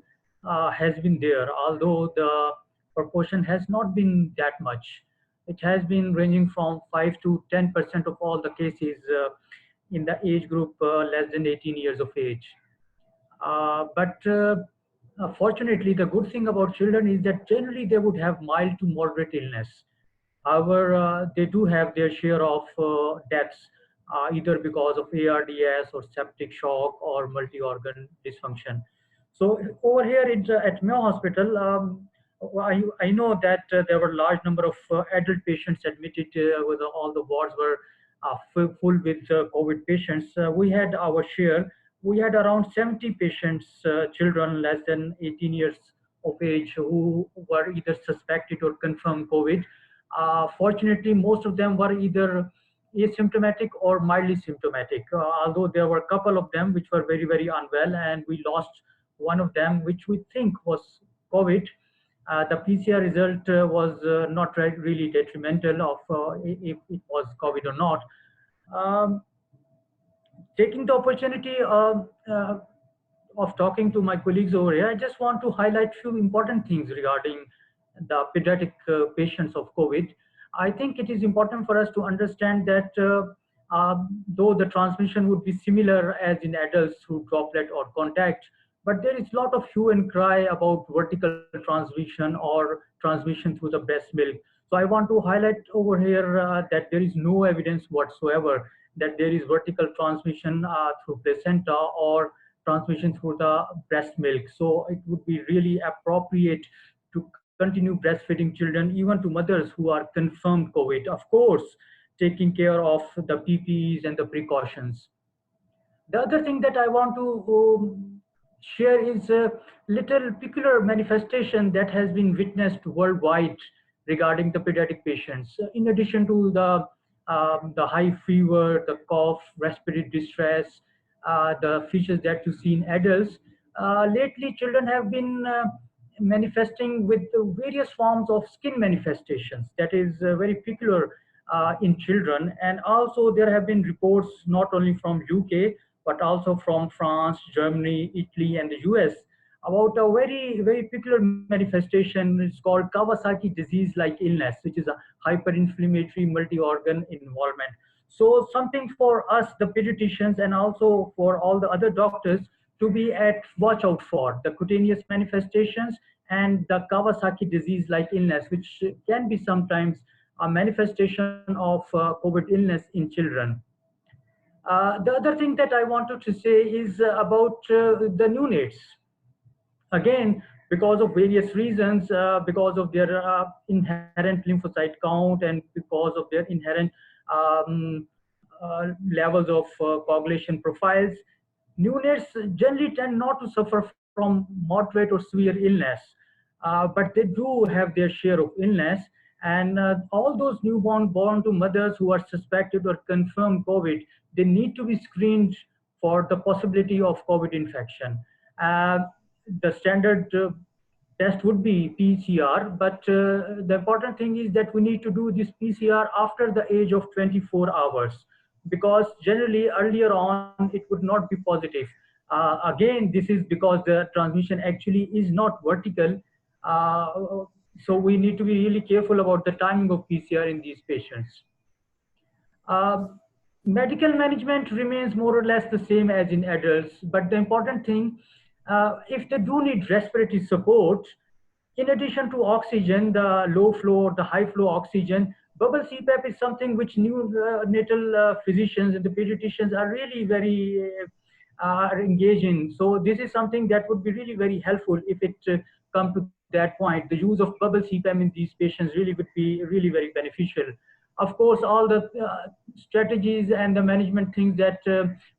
has been there, although the proportion has not been that much. It has been ranging from 5 to 10% of all the cases in the age group less than 18 years of age. But fortunately, the good thing about children is that generally they would have mild to moderate illness. However, they do have their share of deaths, either because of ARDS or septic shock or multi-organ dysfunction. So over here at Mayo Hospital, I know that there were a large number of adult patients admitted with all the wards were full with COVID patients. We had our share. We had around 70 patients, children less than 18 years of age, who were either suspected or confirmed COVID. Fortunately, most of them were either asymptomatic or mildly symptomatic, although there were a couple of them which were very, very unwell, and we lost one of them, which we think was COVID. The PCR result was not really detrimental of if it was COVID or not. Um, Taking the opportunity of talking to my colleagues over here, I just want to highlight few important things regarding the pediatric patients of COVID. I think it is important for us to understand that though the transmission would be similar as in adults through droplet or contact, but there is a lot of hue and cry about vertical transmission or transmission through the breast milk. So I want to highlight over here that there is no evidence whatsoever that there is vertical transmission through placenta or transmission through the breast milk. So it would be really appropriate to continue breastfeeding children, even to mothers who are confirmed COVID. Of course, taking care of the PPEs and the precautions. The other thing that I want to share is a little peculiar manifestation that has been witnessed worldwide regarding the pediatric patients. In addition to the high fever, the cough, respiratory distress, the features that you see in adults, lately children have been manifesting with various forms of skin manifestations that is very peculiar in children. And also there have been reports not only from UK, but also from France, Germany, Italy, and the US about a very, very peculiar manifestation. It's called Kawasaki disease-like illness, which is a hyperinflammatory multi-organ involvement. So something for us, the pediatricians, and also for all the other doctors to be at watch out for the cutaneous manifestations and the Kawasaki disease-like illness, which can be sometimes a manifestation of COVID illness in children. The other thing that I wanted to say is about the neonates. Again, because of various reasons, because of their inherent lymphocyte count and because of their inherent levels of coagulation profiles, neonates generally tend not to suffer from moderate or severe illness, but they do have their share of illness. And all those newborn born to mothers who are suspected or confirmed COVID, they need to be screened for the possibility of COVID infection. The standard test would be PCR, but the important thing is that we need to do this PCR after the age of 24 hours, because generally earlier on it would not be positive. Again, this is because the transmission actually is not vertical. So we need to be really careful about the timing of PCR in these patients. Medical management remains more or less the same as in adults, but the important thing, if they do need respiratory support, in addition to oxygen, the low flow or the high flow oxygen, bubble CPAP is something which neonatal physicians and the pediatricians are really very engaged in. So this is something that would be really very helpful if it come to that point. The use of bubble CPAP in these patients really would be really very beneficial. Of course, all the strategies and the management things that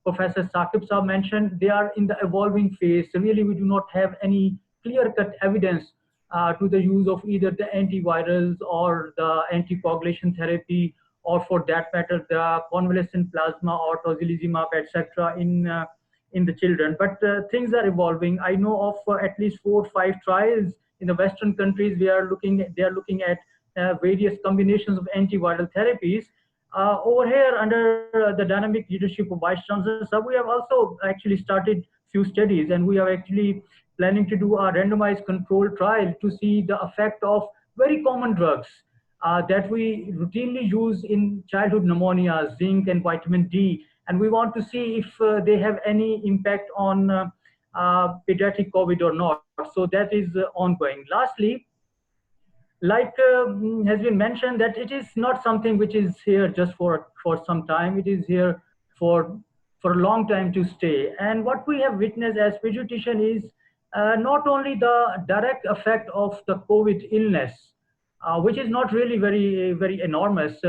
Professor Saqib Saab mentioned, they are in the evolving phase. So really, we do not have any clear-cut evidence to the use of either the antivirals or the anticoagulation therapy, or for that matter, the convalescent plasma or tocilizumab, etc. in the children. But things are evolving. I know of at least 4 or 5 trials in the Western countries. They are looking at various combinations of antiviral therapies. Over here, under the dynamic leadership of Vice Chancellor Saab, we have also actually started few studies, and we are actually planning to do a randomized controlled trial to see the effect of very common drugs that we routinely use in childhood pneumonia, zinc and vitamin D, and we want to see if they have any impact on pediatric COVID or not. So that is ongoing. Lastly, like has been mentioned, that it is not something which is here just for some time. It is here for a long time to stay. And what we have witnessed as pediatrician is not only the direct effect of the COVID illness, which is not really very enormous,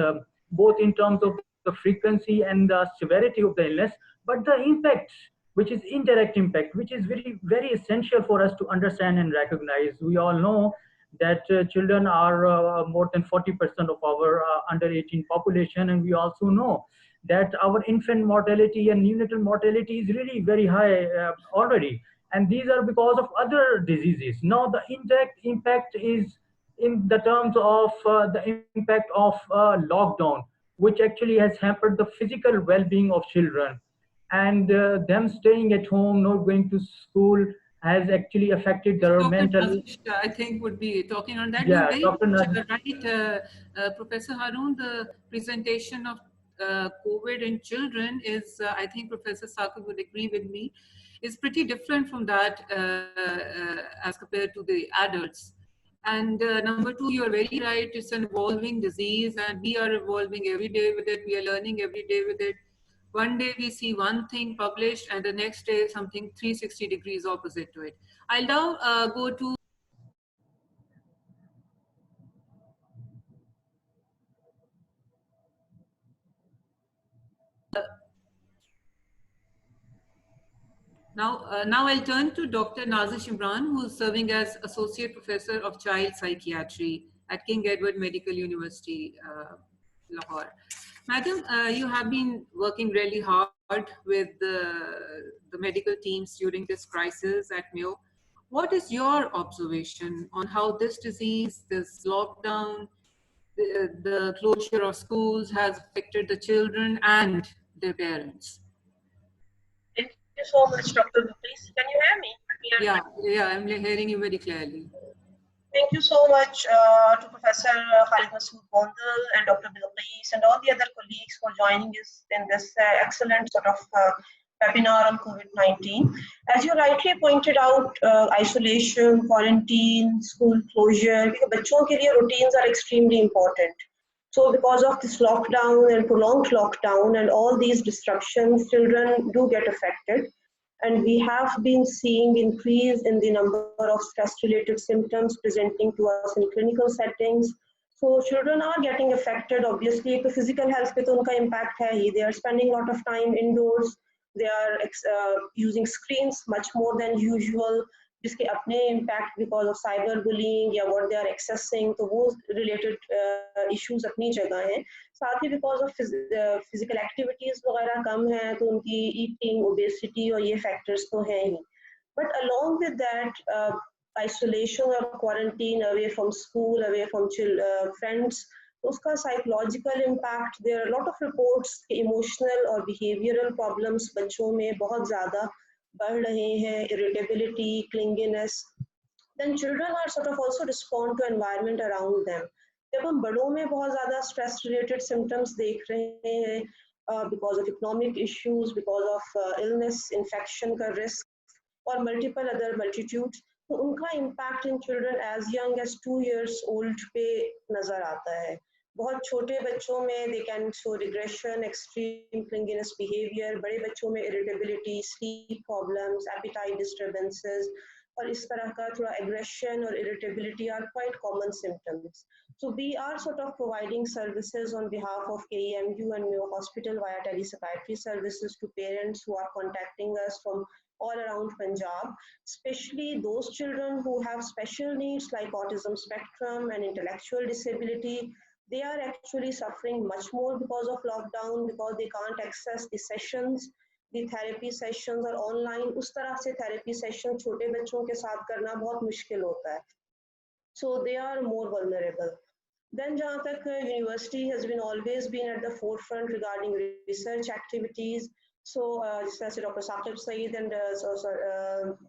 both in terms of the frequency and the severity of the illness, but the impact, which is indirect impact, which is very essential for us to understand and recognize. We all know that children are more than 40% of our under 18 population, and we also know that our infant mortality and neonatal mortality is really very high already, and these are because of other diseases. Now the indirect impact is in the terms of the impact of lockdown, which actually has hampered the physical well-being of children, and them staying at home, not going to school, has actually affected their Dr. mental. Nazish, I think, would be talking on that. Yeah, You're very Dr. much Nazish. right, Professor Haroon. The presentation of COVID in children is, I think Professor Saqib would agree with me, is pretty different from that as compared to the adults. And number two, you're very right, it's an evolving disease and we are evolving every day with it. We are learning every day with it. One day we see one thing published and the next day something 360 degrees opposite to it. I'll now go to now I'll turn to Dr. Nazish Imran, who's serving as Associate Professor of Child Psychiatry at King Edward Medical University, Lahore. Madam, you have been working really hard with the medical teams during this crisis at Mayo. What is your observation on how this disease, this lockdown, the closure of schools has affected the children and their parents? Thank you so much, Dr. Bilqis. Can you hear me? Yeah, I'm hearing you very clearly. Thank you so much to Professor Khalid Masood Bondal and Dr. Bilqis and all the other colleagues for joining us in this excellent sort of webinar on COVID-19. As you rightly pointed out, isolation, quarantine, school closure, because बच्चों के लिए routines are extremely important. So because of this lockdown and prolonged lockdown and all these disruptions, children do get affected. And we have been seeing increase in the number of stress-related symptoms presenting to us in clinical settings. So children are getting affected. Obviously, the physical health पे तो उनका impact है ही. They are spending a lot of time indoors. They are using screens much more than usual. जिसके अपने impact because of cyberbullying या what they are accessing, तो वो related issues अपनी जगह हैं. साथ ही because of physical activities वगैरह कम हैं, तो उनकी eating, obesity और ये factors तो हैं ही. But along with that, isolation or quarantine, away from school, away from friends, उसका psychological impact, there are a lot of reports कि emotional और behavioral problems बच्चों में बहुत ज़्यादा बढ़ रहे हैं, irritability, clinginess. Then children are sort of also respond to environment around them. जब हम बड़ों में बहुत ज़्यादा stress related symptoms देख रहे हैं because of economic issues, because of illness, infection का risk और multiple other multitudes, तो उनका impact in children as young as 2 years old पे नजर आता है. बहुत छोटे बच्चों में they can show regression, extreme clinginess behavior, बड़े बच्चों में irritability, sleep problems, appetite disturbances, और इस तरह का थोड़ा aggression और irritability are quite common symptoms. So we are sort of providing services on behalf of KEMU and Mayo Hospital via telepsychiatry services to parents who are contacting us from all around Punjab, especially those children who have special needs like autism spectrum and intellectual disability. They are actually suffering much more because of lockdown, because they can't access the sessions. The therapy sessions are online. उस तरह से therapy session छोटे बच्चों के साथ करना बहुत मुश्किल होता है. So they are more vulnerable. Then जहाँ तक university has been always been at the forefront regarding research activities. So जिस तरह से Dr. Saqib Saeed and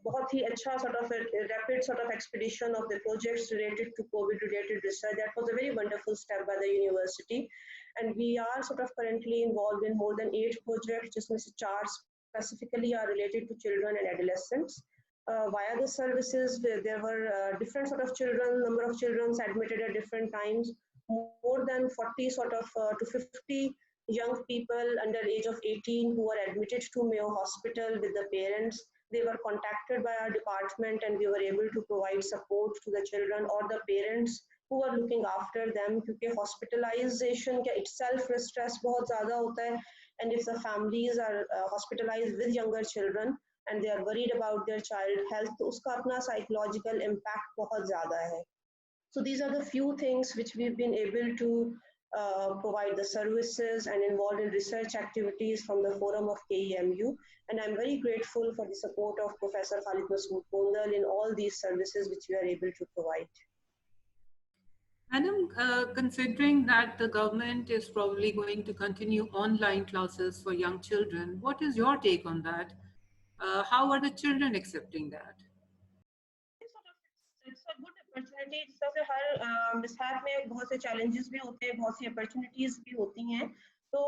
बहुत ही अच्छा sort of a rapid sort of expedition of the projects related to COVID related research. That was a very wonderful step by the university. And we are sort of currently involved in more than 8 projects, जिसमें से 4 specifically are related to children and adolescents. Via the services, there were different sort of children, number of children admitted at different times, more than 40 sort of to 50 young people under age of 18 who were admitted to Mayo Hospital with the parents. They were contacted by our department and we were able to provide support to the children or the parents who are looking after them, क्योंकि hospitalization का itself stress बहुत ज़्यादा होता है, and if the families are hospitalized with younger children and they are worried about their child health, तो उसका अपना psychological impact बहुत ज़्यादा है. So these are the few things which we've been able to provide the services and involved in research activities from the forum of KEMU. And I'm very grateful for the support of Professor Khalid Masood Bondal in all these services which we are able to provide. Madam, considering that the government is probably going to continue online classes for young children, what is your take on that? How are the children accepting that? It's a good opportunity. जिस तरह से हर mishap में बहुत से challenges भी होते हैं, बहुत सी opportunities भी होती हैं. तो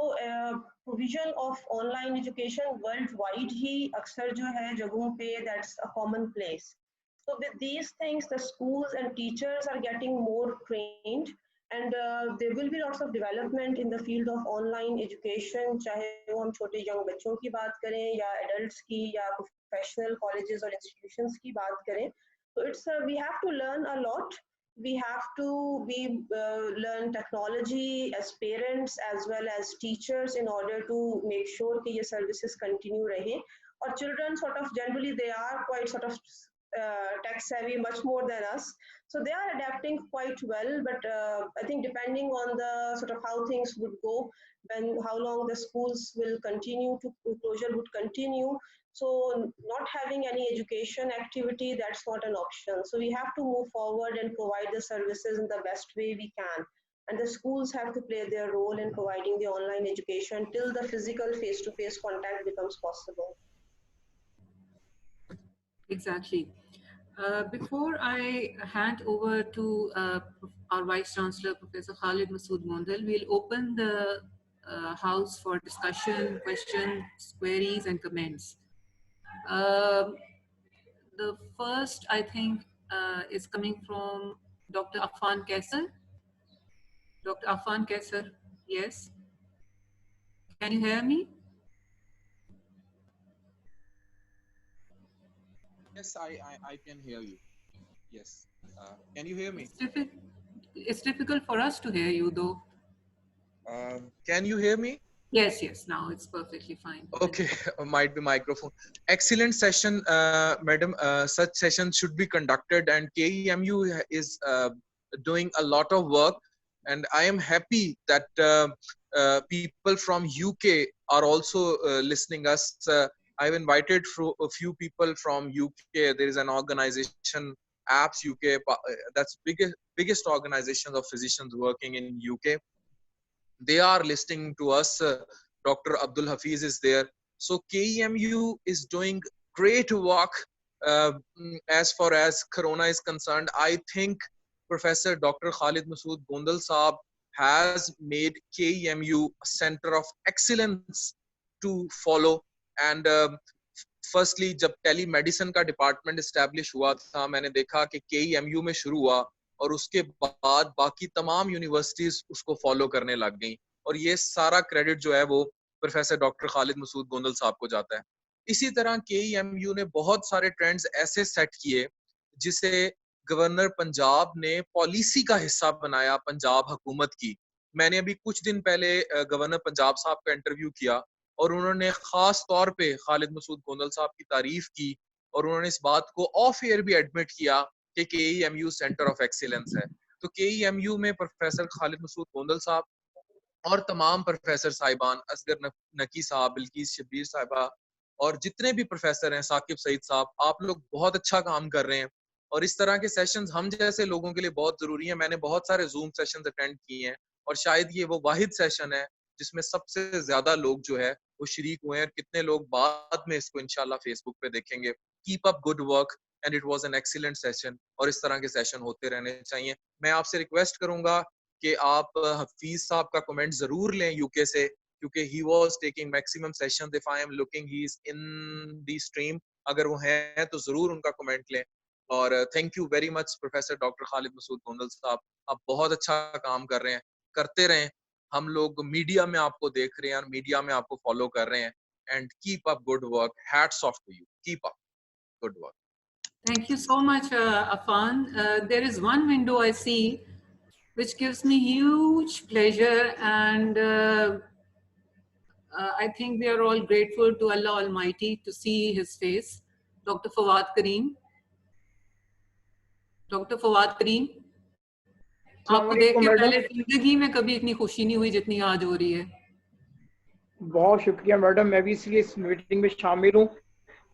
provision of online education worldwide ही अक्सर जो है जगहों पे that's a common place. So with these things, the schools and teachers are getting more trained, and there will be lots of development in the field of online education. चाहे वो हम छोटे young बच्चों की बात करें या adults की या professional colleges और institutions की बात करें. So it's we have to learn a lot. We have to learn technology as parents as well as teachers in order to make sure that these services continue rahe. Or children sort of generally they are quite sort of tech savvy, much more than us. So they are adapting quite well. But I think depending on the sort of how things would go, how long the schools will continue to closure would continue. So not having any education activity, that's not an option. So we have to move forward and provide the services in the best way we can. And the schools have to play their role in providing the online education till the physical face-to-face contact becomes possible. Exactly. Before I hand over to our Vice Chancellor, Professor Khalid Masood Bondal, we'll open the house for discussion, questions, queries, and comments. The first, I think, is coming from Dr. Afan Kaisar. Dr. Afan Kaisar, yes. Can you hear me? Yes, I can hear you. Yes. Can you hear me? It's difficult for us to hear you, though. Can you hear me? Yes, now it's perfectly fine. Okay, might be microphone. Excellent session, madam. Such sessions should be conducted, and KEMU is doing a lot of work. And I am happy that people from UK are also listening us. I've invited a few people from UK. There is an organization, APPS UK, that's biggest organization of physicians working in UK. They are listening to us. Dr. Abdul Hafiz is there. So KEMU is doing great work as far as Corona is concerned. I think Professor Dr. Khalid Masood Bondal Saab has made KEMU a center of excellence to follow. And firstly, जब telemedicine का department establish हुआ था, मैंने देखा कि KEMU में शुरू हुआ और उसके बाद बाकी तमाम यूनिवर्सिटीज उसको फॉलो करने लग गई, और ये सारा क्रेडिट जो है वो प्रोफेसर डॉक्टर खालिद मसूद गोंदल साहब को जाता है. इसी तरह KEMU ने बहुत सारे ट्रेंड्स ऐसे सेट किए जिसे गवर्नर पंजाब ने पॉलिसी का हिस्सा बनाया पंजाब हुकूमत की. मैंने अभी कुछ दिन पहले गवर्नर पंजाब साहब का इंटरव्यू किया और उन्होंने खास तौर पे खालिद मसूद गोंदल साहब की तारीफ की, और उन्होंने इस बात को ऑफ एयर भी एडमिट किया कि KEMU सेंटर ऑफ एक्सीलेंस है. तो KEMU में प्रोफेसर खालिद मसूद गोंदल साहब और तमाम प्रोफेसर साहिबान, असगर नकी साहब, बिल्किस शब्बीर साहिबा और जितने भी प्रोफेसर हैं, साकिब सईद साहब, आप लोग बहुत अच्छा काम कर रहे हैं. और इस तरह के सेशंस हम जैसे लोगों के लिए बहुत जरूरी है. मैंने बहुत सारे जूम सेशंस अटेंड किए हैं और शायद ये वो वाहिद सेशन है जिसमें सबसे ज्यादा लोग जो है वो शरीक हुए हैं. कितने लोग बाद में इसको इंशाल्लाह फेसबुक पे देखेंगे. Keep up good work and it was an excellent session, और इस तरह के सेशन होते रहने चाहिए. मैं आपसे रिक्वेस्ट करूंगा कि आप हफीज साहब का कमेंट जरूर लें यूके से, क्योंकि he was taking maximum session. If I am looking he is in the stream, अगर वो हैं तो जरूर उनका कमेंट लें. और thank you very much professor doctor Khalid Masood Gondal sahab, आप बहुत अच्छा काम कर रहे हैं, करते रहें. हम लोग मीडिया में आपको देख रहे हैं और मीडिया में आपको फॉलो कर रहे हैं. And keep up good work. Hats off to you. Keep up good work. Thank you so much, Afan. There is one window I see which gives me huge pleasure, and I think we are all grateful to Allah Almighty to see His face. Dr. Fawad Kareem. Dr. Fawad Kareem. आपको देख के पहले जिंदगी में कभी इतनी खुशी नहीं हुई जितनी आज हो रही है. बहुत शुक्रिया मैडम, मैं भी इसलिए इस मीटिंग में शामिल हूँ.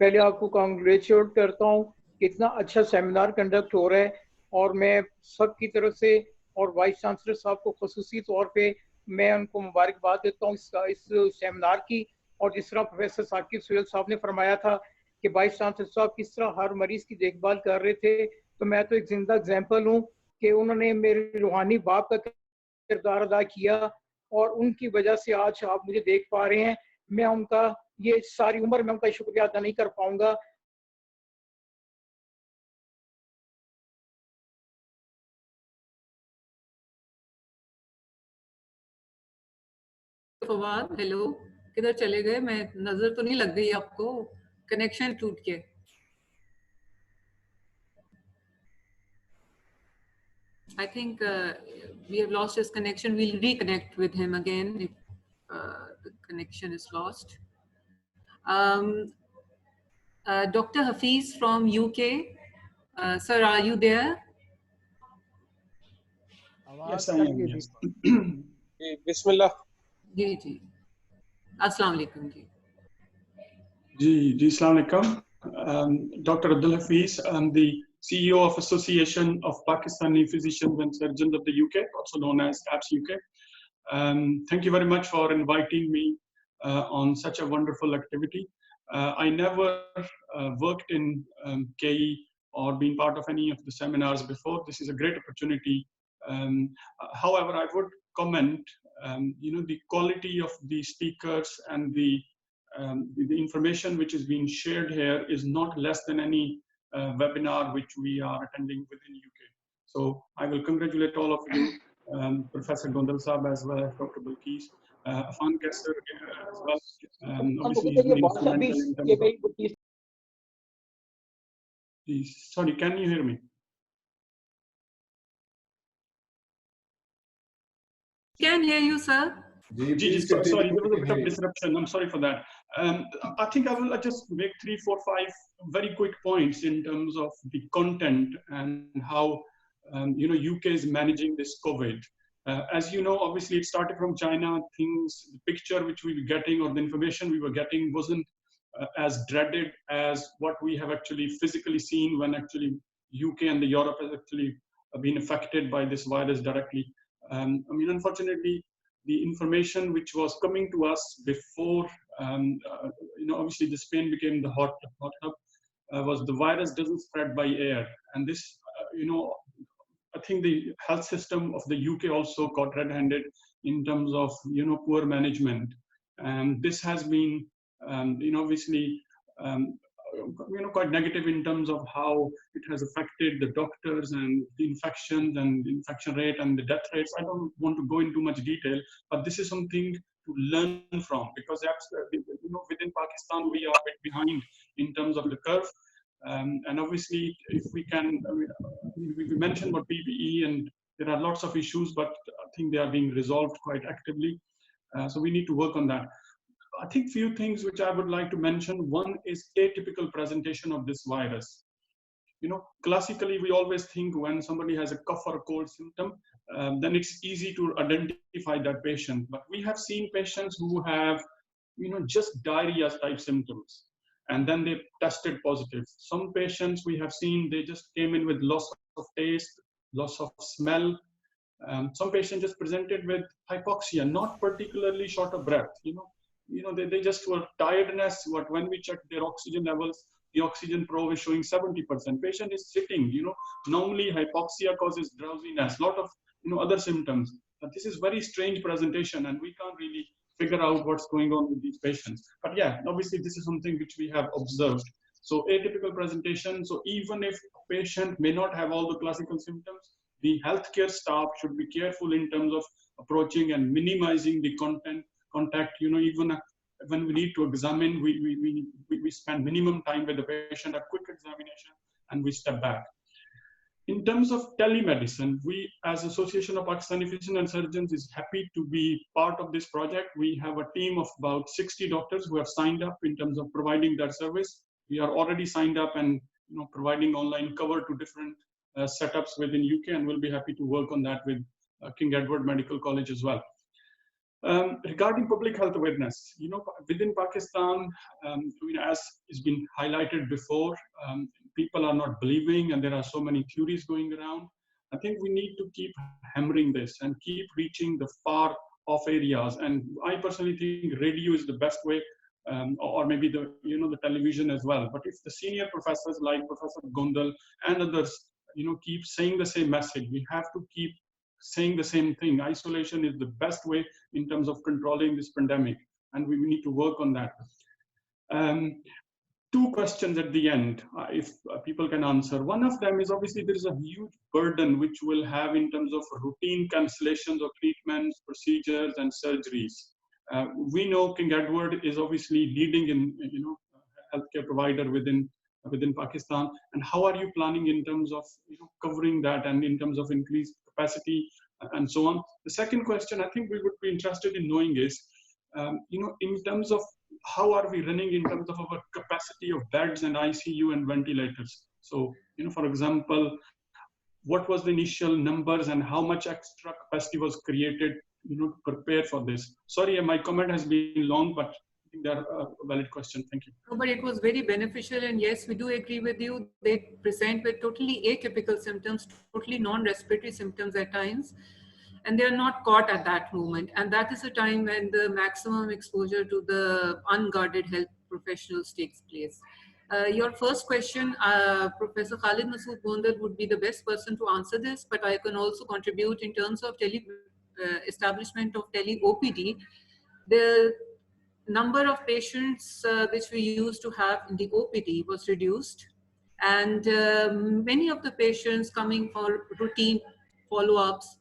पहले आपको कांग्रेचुलेट करता हूँ कि इतना अच्छा सेमिनार कंडक्ट हो रहा है, और मैं सबकी तरफ से और वाइस चांसलर साहब को खसूसी तौर पे मैं उनको मुबारकबाद देता हूँ इस सेमिनार की. और जिस तरह प्रोफेसर साकिब सुहेल साहब ने फरमाया था कि वाइस चांसलर साहब किस तरह हर मरीज की देखभाल कर रहे थे, तो मैं तो एक जिंदा एग्जाम्पल हूँ कि उन्होंने मेरे रूहानी बाप का किरदार अदा किया, और उनकी वजह से आज आप मुझे देख पा रहे हैं. मैं उनका ये सारी उम्र में उनका शुक्रिया अदा नहीं कर पाऊंगा. फवाद, हेलो, किधर चले गए? मैं नजर तो नहीं लग गई आपको, कनेक्शन टूट के. I think we have lost his connection. We'll reconnect with him again if the connection is lost. Dr. Hafiz from UK. Sir, are you there? Yes, I am. Yes. Bismillah. जी जी. अस्सलाम वालेकुम जी. जी, अस्सलाम वालेकुम. Dr. Abdul Hafiz, I'm the CEO of Association of Pakistani Physicians and Surgeons of the UK, also known as APS UK. Thank you very much for inviting me on such a wonderful activity. I never worked in KE or been part of any of the seminars before. This is a great opportunity. However, I would comment, the quality of the speakers and the information which is being shared here is not less than any webinar which we are attending within UK. So I will congratulate all of you, Professor Gondal Saab as well as Dr. Bilkis, Afan Kesser as well. Obviously, he's been instrumental in terms of... Sorry, can you hear me? Can hear you, sir. Sorry, there was a bit of disruption. I'm sorry for that. I think I will just make 3, 4, 5 very quick points in terms of the content and how UK is managing this COVID. As you know, obviously it started from China. The picture which we were getting or the information we were getting wasn't as dreaded as what we have actually physically seen when actually UK and the Europe has actually been affected by this virus directly. Unfortunately, the information which was coming to us before, obviously the Spain became the hot hub, was the virus doesn't spread by air. And this, I think the health system of the UK also got red-handed in terms of, poor management. And this has been, obviously, quite negative in terms of how it has affected the doctors and the infections and the infection rate and the death rates. I don't want to go into much detail, but this is something to learn from, because within Pakistan we are a bit behind in terms of the curve. And obviously, if we can, we mentioned about PPE, and there are lots of issues, but I think they are being resolved quite actively. So we need to work on that. I think few things which I would like to mention. One is atypical presentation of this virus. Classically, we always think when somebody has a cough or a cold symptom, then it's easy to identify that patient. But we have seen patients who have, just diarrhea type symptoms, and then they tested positive. Some patients we have seen, they just came in with loss of taste, loss of smell. Some patients just presented with hypoxia, not particularly short of breath. They just were tiredness. When we checked their oxygen levels, the oxygen probe is showing 70%. Patient is sitting. Normally hypoxia causes drowsiness, lot of other symptoms. But this is very strange presentation, and we can't really figure out what's going on with these patients. But yeah, obviously this is something which we have observed. So atypical presentation. So even if a patient may not have all the classical symptoms, the healthcare staff should be careful in terms of approaching and minimizing the contact. Even when we need to examine, we spend minimum time with the patient, a quick examination, and we step back. In terms of telemedicine, we as Association of Pakistani Physicians and Surgeons is happy to be part of this project. We have a team of about 60 doctors who have signed up in terms of providing that service. We are already signed up and providing online cover to different setups within UK, and we'll be happy to work on that with King Edward Medical College as well. Regarding public health awareness, within Pakistan, as has been highlighted before, people are not believing, and there are so many theories going around. I think we need to keep hammering this and keep reaching the far off areas. And I personally think radio is the best way, or maybe the television as well. But if the senior professors like Professor Gondal and others, keep saying the same message, we have to keep saying the same thing. Isolation is the best way in terms of controlling this pandemic, and we need to work on that. Two questions at the end, if people can answer. One of them is, obviously there is a huge burden which we'll have in terms of routine cancellations of treatments, procedures, and surgeries. We know King Edward is obviously leading in healthcare provider within Pakistan. And how are you planning in terms of covering that, and in terms of increased capacity and so on? The second question I think we would be interested in knowing is, in terms of how are we running in terms of our capacity of beds and ICU and ventilators? So, for example, what was the initial numbers and how much extra capacity was created, to prepare for this? Sorry, my comment has been long, but I think they're a valid question. Thank you. No, but it was very beneficial, and yes, we do agree with you. They present with totally atypical symptoms, totally non-respiratory symptoms at times, and they are not caught at that moment. And that is a time when the maximum exposure to the unguarded health professionals takes place. Your first question, Professor Khalid Masood Gondal would be the best person to answer this, but I can also contribute in terms of establishment of tele-OPD. The number of patients which we used to have in the OPD was reduced, and many of the patients coming for routine follow-ups,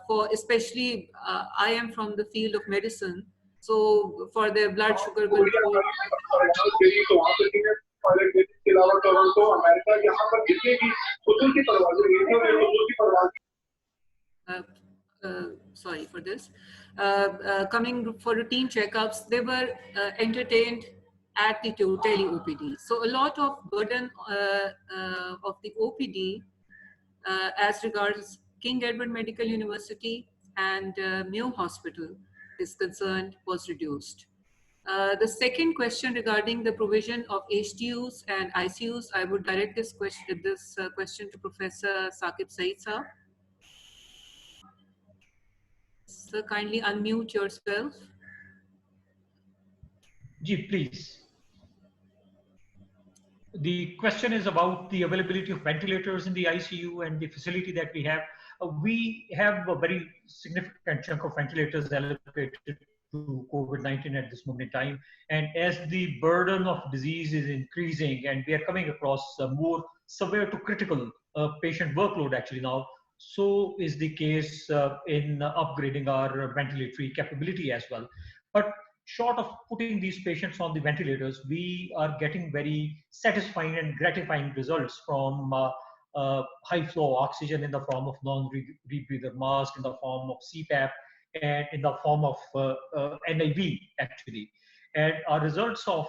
for especially I am from the field of medicine, so for their blood sugar control. Sorry for this. Coming for routine checkups, they were entertained at the tele-OPD. So a lot of burden of the OPD as regards King Edward Medical University and Mayo Hospital is concerned was reduced. The second question regarding the provision of HDUs and ICUs, I would direct this question to Professor Saqib Saeed Saab. Sir, kindly unmute yourself. Ji, please. The question is about the availability of ventilators in the ICU and the facility that we have. We have a very significant chunk of ventilators allocated to COVID-19 at this moment in time. And as the burden of disease is increasing and we are coming across more severe to critical patient workload actually now, so is the case in upgrading our ventilatory capability as well. But short of putting these patients on the ventilators, we are getting very satisfying and gratifying results from high flow oxygen in the form of non-rebreather mask, in the form of CPAP, and in the form of NIV actually. And our results of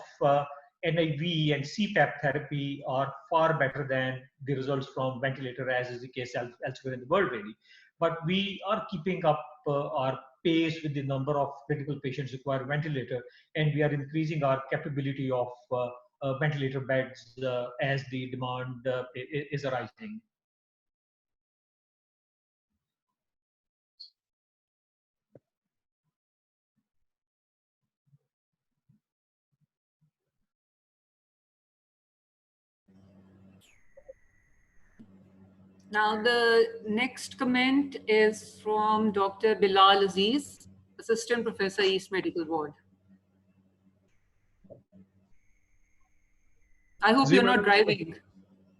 NIV and CPAP therapy are far better than the results from ventilator, as is the case elsewhere in the world really. But we are keeping up our pace with the number of critical patients require ventilator, and we are increasing our capability of ventilator beds as the demand is arising. Now the next comment is from Dr. Bilal Aziz, Assistant Professor, East Medical Ward. I hope you're not driving.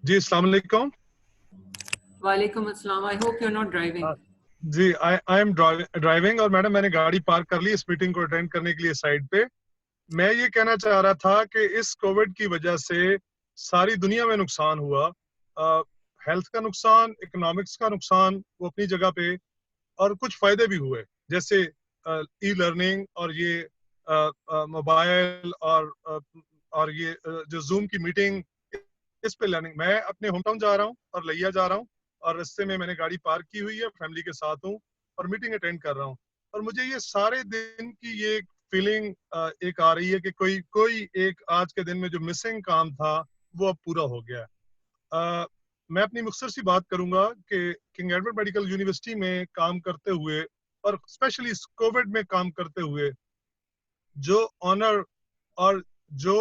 Ji, Assalamu alaikum. Walaikum assalam. I hope you're not driving. जी, I am driving और madam मैंने गाड़ी park कर ली इस meeting को attend करने के लिए साइड पे. मैं ये कहना चाह रहा था कि इस कोविड की वजह से सारी दुनिया में नुकसान हुआ, हेल्थ का नुकसान, इकोनॉमिक्स का नुकसान वो अपनी जगह पे, और कुछ फायदे भी हुए जैसे ई लर्निंग और ये मोबाइल और ये जो जूम की मीटिंग اس پہ لرننگ. میں اپنے ہوم ٹاؤن جا رہا ہوں اور لیا جا رہا ہوں اور رستے میں میں نے گاڑی پارک کی ہوئی ہے, فیملی کے ساتھ ہوں اور میٹنگ اٹینڈ کر رہا ہوں, اور مجھے یہ سارے دن کی یہ فیلنگ ایک آ رہی ہے کہ کوئی ایک آج کے دن میں جو مسنگ کام تھا وہ اب پورا ہو گیا. میں اپنی مختصر سی بات کروں گا کہ کنگ ایڈورڈ میڈیکل یونیورسٹی میں کام کرتے ہوئے اور اسپیشلی کووڈ میں کام کرتے ہوئے جو آنر اور جو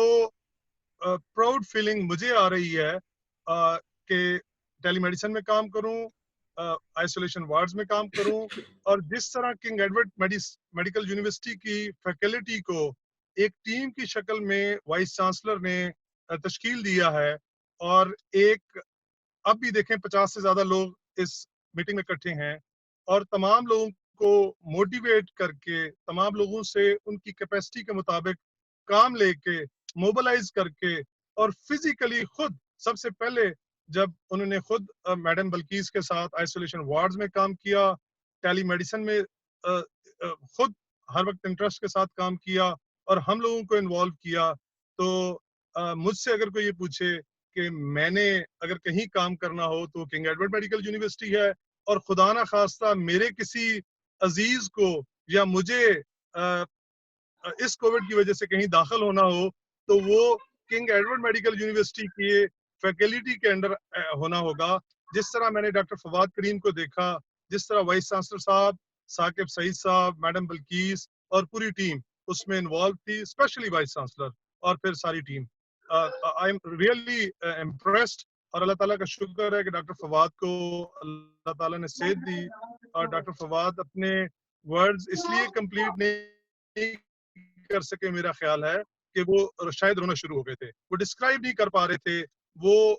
پراؤڈ فیلنگ مجھے آ رہی ہے کہ ٹیلی میڈیسن میں کام کروں, آئسولیشن وارڈز میں کام کروں, اور جس طرح کنگ ایڈورڈ میڈیکل یونیورسٹی کی فیکلٹی کو ایک ٹیم کی شکل میں وائس چانسلر نے تشکیل دیا ہے, اور ایک اب بھی دیکھیں 50 سے زیادہ لوگ اس میٹنگ میں اکٹھے ہیں, اور تمام لوگوں کو موٹیویٹ کر کے تمام لوگوں سے ان کی کیپیسٹی کے مطابق کام لے کے موبلائز کر کے, اور فزیکلی خود سب سے پہلے جب انہوں نے خود میڈم بلقیس کے ساتھ آئسولیشن وارڈز میں کام کیا, ٹیلی میڈیسن میں خود ہر وقت انٹرسٹ کے ساتھ کام کیا اور ہم لوگوں کو انوالو کیا. تو مجھ سے اگر کوئی یہ پوچھے کہ میں نے اگر کہیں کام کرنا ہو تو کنگ ایڈورڈ میڈیکل یونیورسٹی ہے, اور خدا نہ خواستہ میرے کسی عزیز کو یا مجھے اس کووڈ کی وجہ سے کہیں داخل ہونا ہو تو وہ کنگ ایڈورڈ میڈیکل یونیورسٹی کی فیکلٹی کے انڈر ہونا ہوگا. جس طرح میں نے ڈاکٹر فواد کریم کو دیکھا, جس طرح وائس چانسلر صاحب, ثاقب سعید صاحب, میڈم بلقیس اور پوری ٹیم اس میں انوالو تھی, اسپیشلی وائس چانسلر اور پھر ساری team. I am really impressed, اور اللہ تعالیٰ کا شکر ہے کہ ڈاکٹر فواد کو اللہ تعالیٰ نے صحت دی, اور ڈاکٹر فواد اپنے ورڈز اس لیے کمپلیٹ نہیں کر سکے میرا خیال ہے کہ وہ شاید رونا شروع ہو گئے تھے, وہ ڈسکرائب نہیں کر پا رہے تھے, وہ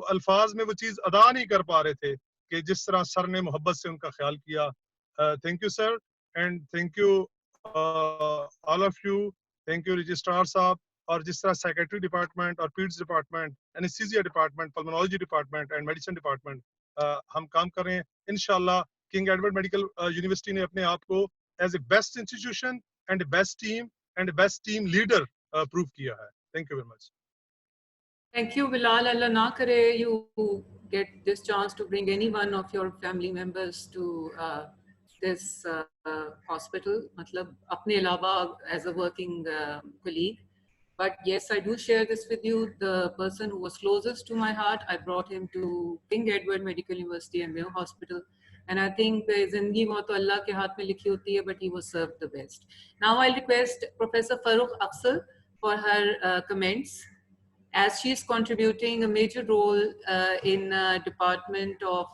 الفاظ میں وہ چیز ادا نہیں کر پا رہے تھے کہ جس طرح سر نے محبت سے ان کا خیال کیا. Thank you sir, and thank you all of you, thank you registrar صاحب, اور جس طرح سیکریٹری ڈپارٹمنٹ اور peds department, anaesthesia department, pulmonology department and medicine department ہم کام کر رہے ہیں. انشاءاللہ کنگ ایڈورڈ میڈیکل یونیورسٹی نے اپنے آپ کو as a best institution and best team and best team leader prove کیا ہے. Thank you very much. Thank you, Bilal. Allah na kare you get this chance to bring any one of your family members to this hospital. Matlab, apne alawa as a working colleague. But yes, I do share this with you. The person who was closest to my heart, I brought him to King Edward Medical University and Mayo Hospital. And I think zindagi maut to Allah ke haath mein likhi hoti hai, but he was served the best. Now I'll request Professor Farooq Afzal for her comments, as she is contributing a major role in Department of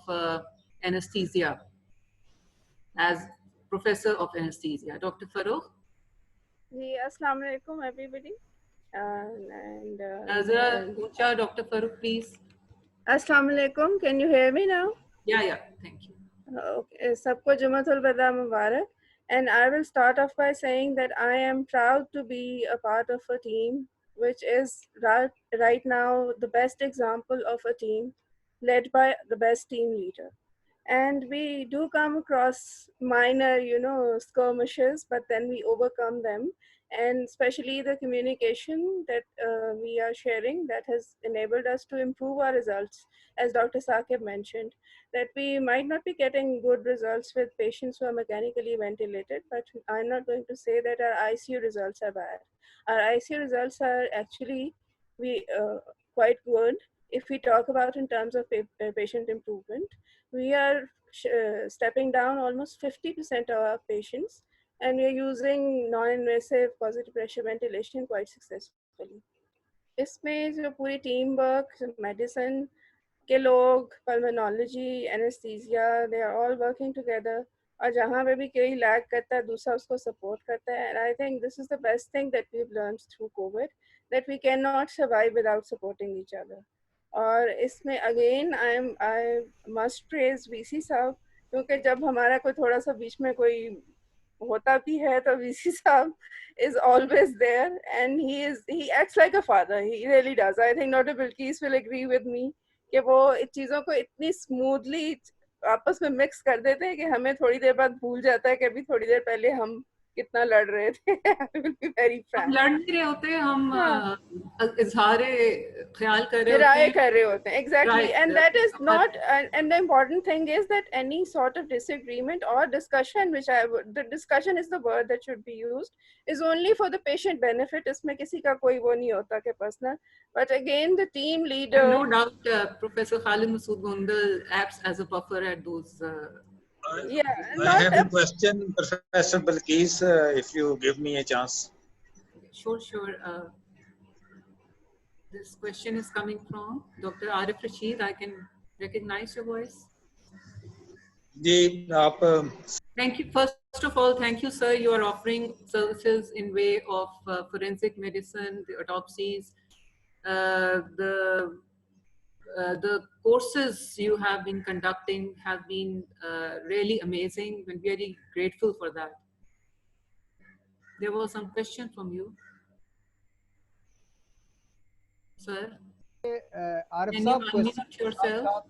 Anesthesia as Professor of Anesthesia. Dr. Farooq? Assalamu alaikum everybody. And Dr. Farooq, please. Assalamu alaikum. Can you hear me now? Yeah, thank you. Okay. Sabko Jumatul Bada Mubarak. And I will start off by saying that I am proud to be a part of a team which is right now the best example of a team led by the best team leader. And we do come across minor, skirmishes, but then we overcome them. And especially the communication that we are sharing that has enabled us to improve our results. As Dr. Saqib mentioned, that we might not be getting good results with patients who are mechanically ventilated, but I'm not going to say that our ICU results are bad. Our ICU results are actually quite good if we talk about in terms of patient improvement. We are stepping down almost 50% of our patients, and we are using non-invasive positive pressure ventilation quite successfully. इसमें जो पूरी team work, medicine के लोग, pulmonology, anaesthesia, they are all working together. और जहाँ पे भी कोई लैग करता है दूसरा उसको सपोर्ट करता है. And I think this is the best thing that we've learned through COVID, that we cannot survive without supporting each other. और इसमें again I must praise VC साहब, क्योंकि जब हमारा कोई थोड़ा सा बीच में कोई होता भी है तो VC साहब is always there, and he acts like a father. He really does. I think Dr. Bilqis will agree with me कि वो इन चीज़ों को इतनी स्मूथली आपस में मिक्स कर देते हैं कि हमें थोड़ी देर बाद भूल जाता है कि अभी थोड़ी देर पहले हम कितना लड़ रहे थे. I will be very हम frank. लड़ नहीं रहे होते, हम हाँ. इजहार ख्याल कर रहे होते राय हैं. कर रहे होते हैं. Exactly. Right. And that is not, and the important thing is that any sort of disagreement or discussion, the discussion is the word that should be used, is only for the patient benefit. इसमें किसी का कोई वो नहीं होता कि personal. But again, the team leader. And no doubt, Professor Khalid Masood Gondal acts as a buffer at those. Yeah. I have a question, Professor Balkis, if you give me a chance. Sure. This question is coming from Dr. Arif Rashid. I can recognize your voice. Thank you. First of all, thank you, sir. You are offering services in way of forensic medicine, the autopsies, the courses you have been conducting have been really amazing. We're very grateful for that. There was some question from you, sir. Arif Can you unmute yourself?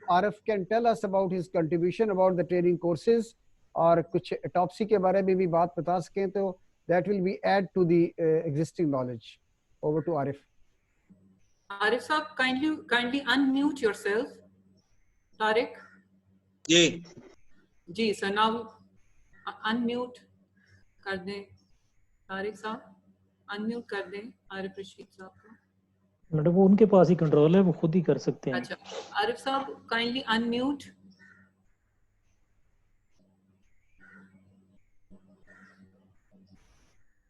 Arif can tell us about his contribution about the training courses, और कुछ autopsy के बारे में भी बात बता सकें तो that will be add to the existing knowledge. Over to Arif. Arif sir, kindly unmute yourself. Tariq. Ji sir, now unmute कर दें. Tariq साहब unmute कर दें आरिफ रशीद साहब को. मैडम वो उनके पास ही कंट्रोल है, वो खुद ही कर सकते हैं. अच्छा, आरिफ साहब kindly unmute.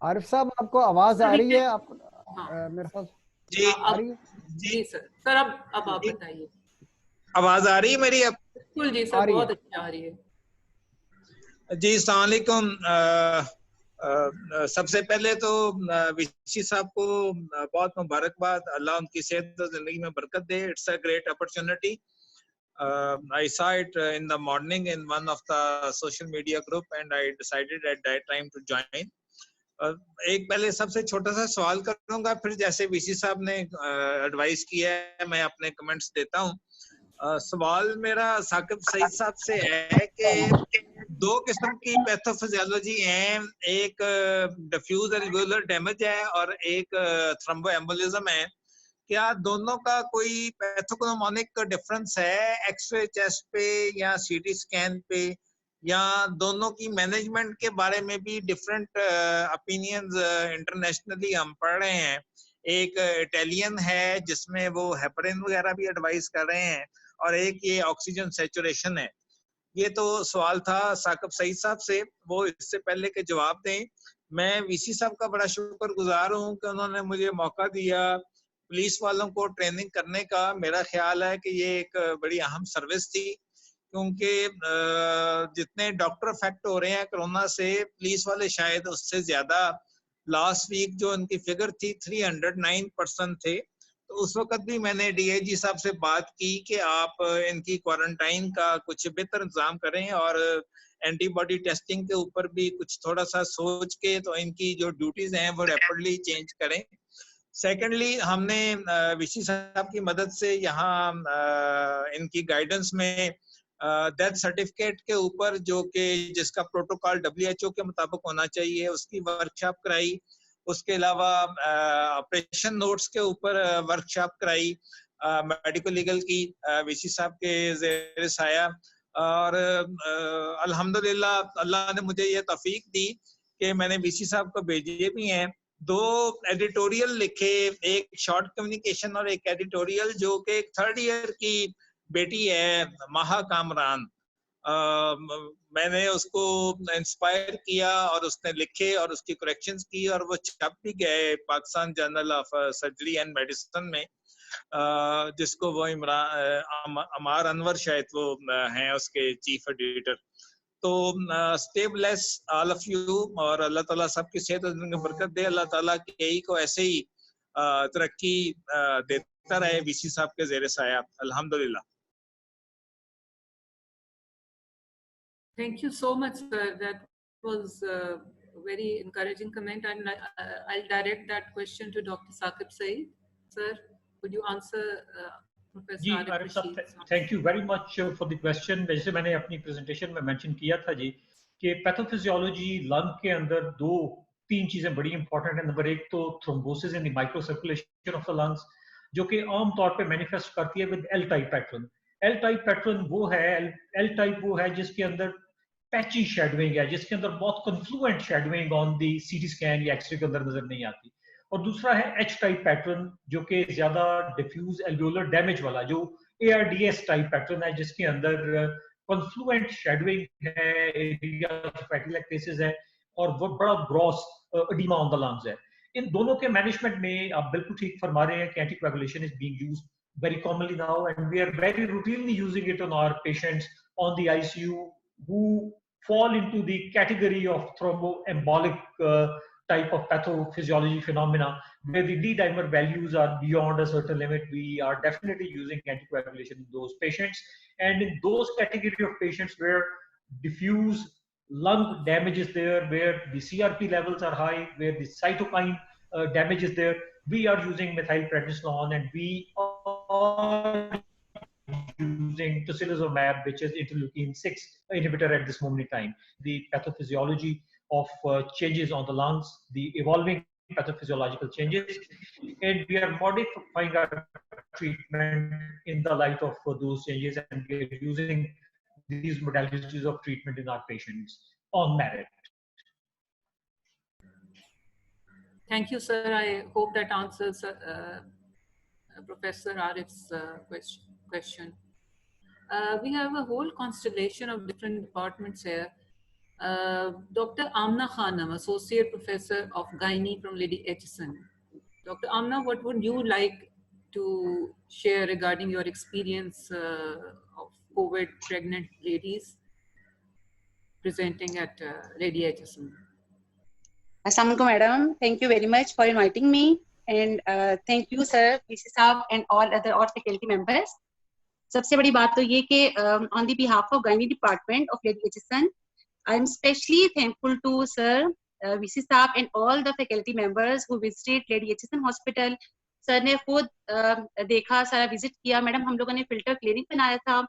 आरिफ साहब आपको आवाज आ रही है? आप मेरे पास जी सर अब आप बताइए. आवाज आ रही है मेरी? अब बिल्कुल जी सर, बहुत अच्छी आ रही है जी. अस्सलाम वालेकुम. सबसे पहले तो विशी साहब को बहुत मुबारकबाद. अल्लाह उनकी सेहत और जिंदगी में बरकत दे. It's a great opportunity. I saw it in the morning in one of the social media group and I decided at that time to join. एक पहले सबसे छोटा सा सवाल करूंगा, फिर जैसे वीसी साहब ने एडवाइस किया है मैं अपने कमेंट्स देता हूँ. सवाल मेरा साकिब सईद साहब से है कि दो किस्म की पैथोफिजियोलॉजी हैं, एक डिफ्यूज एल्वेओलर डैमेज है और एक थ्रोम्बोएम्बोलिज्म है. क्या दोनों का कोई पैथोग्नोमोनिक डिफरेंस है एक्सरे चेस्ट पे या सीटी स्कैन पे, या दोनों की मैनेजमेंट के बारे में भी डिफरेंट ओपिनियंस इंटरनेशनली हम पढ़ रहे हैं. एक इटालियन है जिसमें वो हेपरिन वगैरह भी एडवाइस कर रहे हैं और एक ये ऑक्सीजन सैचुरेशन है. ये तो सवाल था साकिब सईद साहब से, वो इससे पहले के जवाब दें. मैं वीसी साहब का बड़ा शुक्रगुजार हूँ कि उन्होंने मुझे मौका दिया पुलिस वालों को ट्रेनिंग करने का. मेरा ख्याल है कि ये एक बड़ी अहम सर्विस थी, क्योंकि जितने डॉक्टर अफेक्ट हो रहे हैं कोरोना से, पुलिस वाले शायद उससे ज्यादा. लास्ट वीक जो इनकी फिगर थी 309% थे. तो उस वक्त भी मैंने डीआईजी साहब से बात की कि आप इनकी क्वारंटाइन का कुछ बेहतर इंतजाम करें और एंटीबॉडी टेस्टिंग के ऊपर भी कुछ थोड़ा सा सोच के तो इनकी जो ड्यूटीज हैं वो रैपिडली चेंज करें. सेकेंडली, हमने विशी साहब की मदद से यहाँ इनकी गाइडेंस में डेथ सर्टिफिकेट के ऊपर जो कि जिसका प्रोटोकॉल WHO के मुताबिक होना चाहिए उसकी वर्कशॉप कराई. उसके अलावा ऑपरेशन नोट्स के ऊपर वर्कशॉप कराई मेडिकल लीगल की विशी साहब के ज़ेर साया. और अल्हम्दुलिल्लाह अल्लाह ने मुझे ये तौफीक दी कि मैंने विशी साहब को भेजे भी हैं. 2 एडिटोरियल लिखे, एक शॉर्ट कम्युनिकेशन और एक एडिटोरियल, जो कि एक 3rd ईयर की बेटी है महा कामरान. मैंने उसको इंस्पायर किया और उसने लिखे और उसकी करेक्शंस की और वो छप भी गए Pakistan journal of surgery and medicine में, जिसको वो अमार अनवर शायद वो हैं उसके चीफ एडिटर. तो stay bless all of you और अल्लाह ताला सबकी सेहत और जिंदगी में बरकत दे. अल्लाह ताला केई को ऐसे ही तरक्की देता रहे वीसी साहब के ज़ेरे साया. अल्हम्दुलिल्लाह. Thank you so much, sir. That was a very encouraging comment, and I'll direct that question to Dr. Saqib Saeed. Sir, could you answer Professor Arif Rashid? Thank you very much for the question. जैसे मैंने अपनी presentation में mention किया था जी کہ پیتھوفیزیولوجی لنگ کے اندر دو تین چیزیں بڑی امپورٹنٹ ہیں. نمبر ایک تو thrombosis in the micro circulation of the lungs جو کہ عام طور پہ مینیفیسٹ کرتی ہے with L type pattern. L type pattern وہ ہے جس کے اندر پیچی شیڈوئنگ ہے, جس کے اندر بہت کنفلوئنٹ شیڈوئنگ آن دی سی ٹی اسکین یا ایکس رے کے اندر نظر نہیں آتی. اور دوسرا ہے ایچ ٹائپ پیٹرن جو کہ زیادہ ڈیفیوز الویولر ڈیمیج والا, جو A R D S type pattern ہے جس کے اندر کنفلوئنٹ شیڈوئنگ ہے, فیٹی لیکٹیسز ہے اور وہ بڑا گراس ایڈیما آن دا لنگز ہے. ان دونوں کے مینجمنٹ میں آپ بالکل ٹھیک فرما رہے ہیں کہ anticoagulation is being used very commonly now, and we are very routinely using it on our patients on the ICU who fall into the category of thromboembolic type of pathophysiology phenomena where the D-dimer values are beyond a certain limit. We are definitely using anticoagulation in those patients, and in those category of patients where diffuse lung damage is there, where the CRP levels are high, where the cytokine damage is there, we are using methylprednisolone, and we are using tocilizumab, which is interleukin-6 inhibitor at this moment in time. The pathophysiology of changes on the lungs, the evolving pathophysiological changes, and we are modifying our treatment in the light of those changes, and we are using these modalities of treatment in our patients on merit. Thank you, sir. I hope that answers Professor Arif's question. We have a whole constellation of different departments here. Dr. Amna Khanam, Associate Professor of Gynae from Lady Aitchison. Dr. Amna, what would you like to share regarding your experience of COVID pregnant ladies presenting at Lady Aitchison? Assalamualaikum, madam. Thank you very much for inviting me. And thank you, sir, PC Saab, and all faculty members. सबसे बड़ी बात तो ये कि on the behalf of Gynae Department of Lady Aitchison, I am especially thankful to Sir VC Saab and all the faculty members who visited Lady Aitchison Hospital. Sir ने खुद देखा, सारा विजिट किया. मैडम, हम लोगों ने फिल्टर क्लिनिक बनाया था.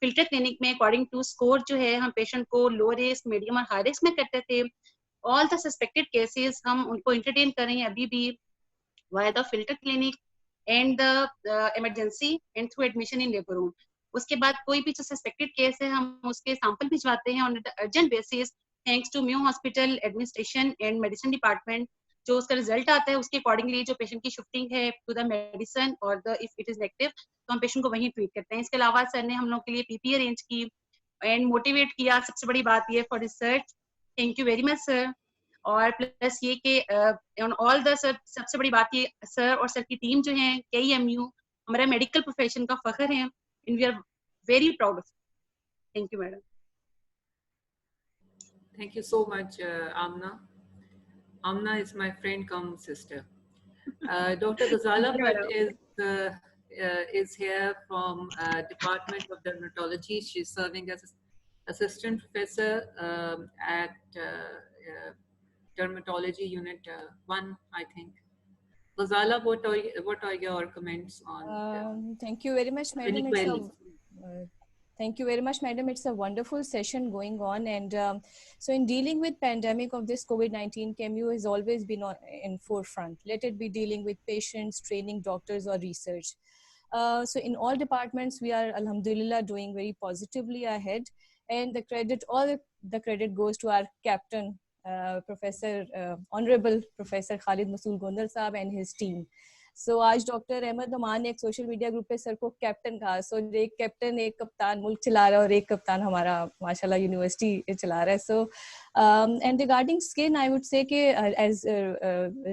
फिल्टर क्लिनिक में अकॉर्डिंग टू स्कोर जो है हम पेशेंट को लो रिस्क, मीडियम और हाई रिस्क में करते थे. ऑल द सस्पेक्टेड केसेस हम उनको इंटरटेन कर रहे हैं अभी भी via the filter clinic and the emergency and through admission in labour room. उसके बाद कोई भी जो सस्पेक्टेड केस है हम उसके सैंपल भिजवाते हैं on urgent basis, thanks to Mayo hospital administration and medicine department. जो उसका रिजल्ट आता है उसके अकॉर्डिंगली जो पेशेंट की शिफ्टिंग है टू द मेडिसिन और the if it is negative तो हम पेशेंट को वहीं ट्रीट करते हैं. इसके अलावा सर ने हम लोग के लिए पीपी अरेंज की एंड मोटिवेट किया. सबसे बड़ी बात ये for research. Thank you very much sir. और प्लस ये कि ऑन ऑल द सर, सबसे बड़ी बात ये सर और सर की टीम जो है KEMU हमारा मेडिकल प्रोफेशन का फख्र है and we are very proud of. Thank you madam. Thank you so much, Amna. Amna is my friend come sister. Dr. Ghazala is here from Department of Dermatology. She's serving as assistant professor at Dermatology Unit 1, I think. Ghazala, what are your comments on? Thank you very much, madam. Thank you very much, madam. It's a wonderful session going on, and so in dealing with pandemic of this COVID-19, KEMU has always been in forefront. Let it be dealing with patients, training doctors, or research. So in all departments, we are, alhamdulillah, doing very positively ahead, and all the credit goes to our captain, Honorable Professor Khalid Masood Gondal Saab and his team. So आज doctor Ahmad अमान ने एक social media group पे sir को captain कहा. सो एक captain, एक कप्तान मुल्क चला रहा है और एक कप्तान हमारा माशाल्लाह यूनिवर्सिटी चला रहा है. So and regarding skin I would say कि एज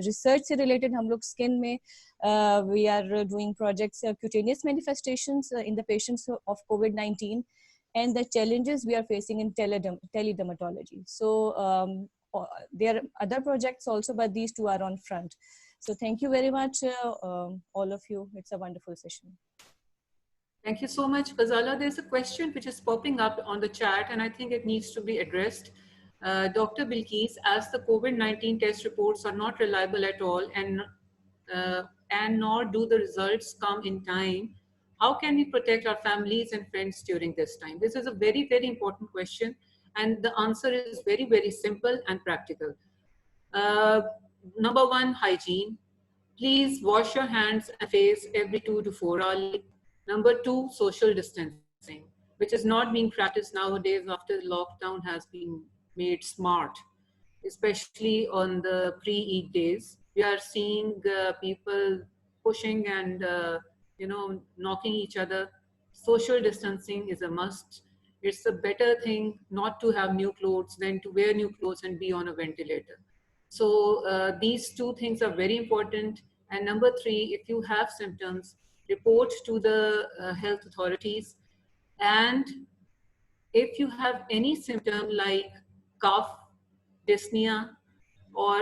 रिसर्च से रिलेटेड हम लोग स्किन में we are doing projects cutaneous manifestations in the patients of COVID-19 and the challenges we are facing in teledermatology. So there are other projects also, but these two are on front. So thank you very much, all of you. It's a wonderful session. Thank you so much, Ghazala. There's a question which is popping up on the chat, and I think it needs to be addressed. Dr. Bilquis, as the COVID-19 test reports are not reliable at all, and nor do the results come in time, how can we protect our families and friends during this time? This is a very, very important question. And the answer is very, very simple and practical. Number one, hygiene. Please wash your hands and face every 2 to 4 hours. Number two, social distancing, which is not being practiced nowadays after the lockdown has been made smart, especially on the pre-Eid days. We are seeing people pushing and knocking each other. Social distancing is a must. It's a better thing not to have new clothes than to wear new clothes and be on a ventilator. So these two things are very important. And number three, if you have symptoms, report to the health authorities. And if you have any symptom like cough, dyspnea, or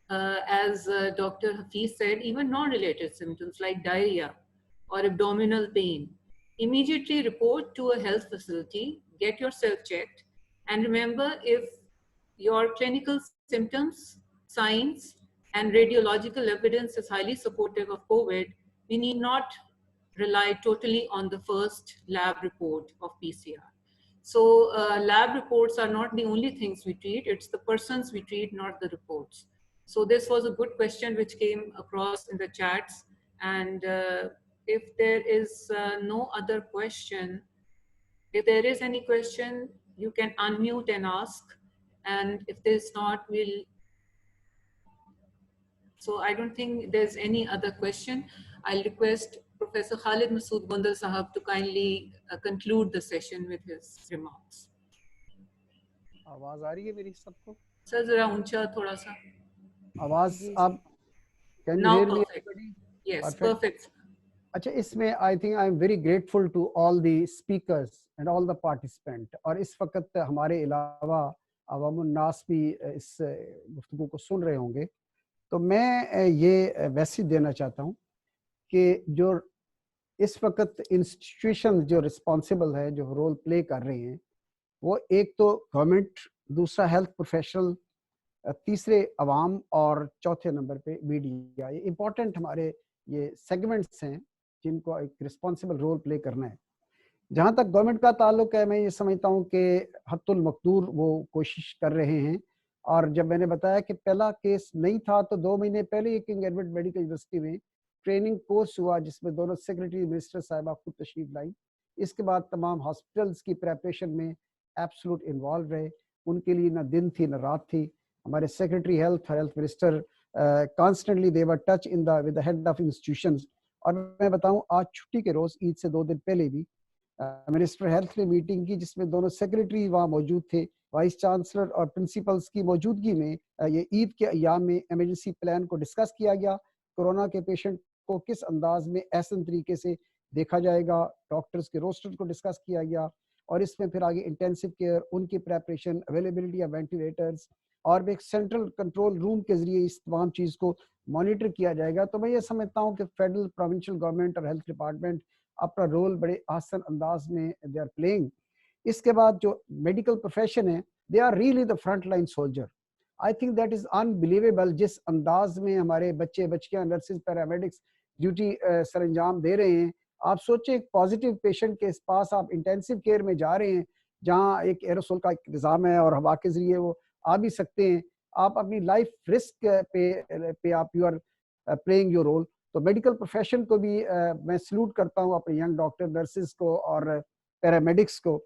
as Dr. Hafiz said, even non-related symptoms like diarrhea or abdominal pain, immediately report to a health facility, get yourself checked. And remember, if your clinical symptoms, signs, and radiological evidence is highly supportive of COVID, we need not rely totally on the first lab report of PCR. So lab reports are not the only things we treat, it's the persons we treat, not the reports. So this was a good question which came across in the chats. And if there is no other question, if there is any question, you can unmute and ask. And if there's not, we'll... So I don't think there's any other question. I'll request Professor Khalid Masood Gondal Sahab to kindly conclude the session with his remarks. आवाज आ रही है मेरी सबको? Sir, जरा ऊंचा थोड़ा सा. आवाज आप can you Now hear me? perfect. Yes, perfect. अच्छा, इसमें I think I am very grateful to all the speakers and all the participants. और इस वक्त हमारे अलावा अवामुन नास भी इस गुफ्तगू को सुन रहे होंगे. तो मैं ये मैसेज देना चाहता हूँ कि जो इस वक्त इंस्टीट्यूशन जो रिस्पॉन्सिबल है, जो रोल प्ले कर रहे हैं, वो एक तो गवर्नमेंट, दूसरा हेल्थ प्रोफेशनल, तीसरे अवाम और चौथे नंबर पे मीडिया. ये इम्पोर्टेंट हमारे ये सेगमेंट्स हैं जिनको एक रिस्पॉन्सिबल रोल प्ले करना है. जहाँ तक गवर्नमेंट का ताल्लुक है, मैं ये समझता हूँ कि हद्दुल मक़दूर वो कोशिश कर रहे हैं. और जब मैंने बताया कि पहला केस नहीं था तो 2 महीने पहले किंग एडवर्ड मेडिकल यूनिवर्सिटी में ट्रेनिंग कोर्स हुआ जिसमें दोनों सेक्रेटरी मिनिस्टर साहिबा खुद तशरीफ लाई. इसके बाद तमाम हॉस्पिटल्स की प्रेपरेशन में एब्सोल्यूट इन्वॉल्व रहे. उनके लिए ना दिन थी ना रात थी. हमारे सेक्रेटरी हेल्थ और health minister constantly they were touch in the with the head of institutions. और मैं बताऊं, आज छुट्टी के रोज ईद से 2 दिन पहले भी मिनिस्टर हेल्थ ने मीटिंग की जिसमें दोनों सेक्रेटरी वहाँ मौजूद थे. वाइस चांसलर और प्रिंसिपल्स की मौजूदगी में ये ईद के अयाम में इमरजेंसी प्लान को डिस्कस किया गया. कोरोना के पेशेंट को किस अंदाज में ऐसे तरीके से देखा जाएगा, डॉक्टर्स के रोस्टर को डिस्कस किया गया. और इसमें फिर आगे इंटेंसिव केयर, उनकी प्रेपरेशन, अवेलेबिलिटी ऑफ वेंटिलेटर्स और एक सेंट्रल कंट्रोल रूम के जरिए इस तमाम चीज़ को मॉनिटर किया जाएगा. तो मैं ये समझता हूँ कि फेडरल, प्रोविंशियल गवर्नमेंट और हेल्थ डिपार्टमेंट अपना रोल बड़े आसान अंदाज में दे आर प्लेइंग. इसके बाद जो मेडिकल प्रोफेशन है, they are really the front line soldier. I think that is unbelievable जिस अंदाज में हमारे बच्चे बच्चियां, नर्सेज, पैरामेडिक्स ड्यूटी सर अंजाम दे रहे हैं. आप सोचें, एक पॉजिटिव पेशेंट के पास आप इंटेंसिव केयर में जा रहे हैं जहां एक एरोसोल का निज़ाम है और हवा के जरिए वो आ भी सकते हैं. आप अपनी लाइफ रिस्क पे आप you are playing your role. तो मेडिकल प्रोफेशन को भी मैं सल्यूट करता हूँ, अपने यंग डॉक्टर, नर्सेज को और पैरामेडिक्स को.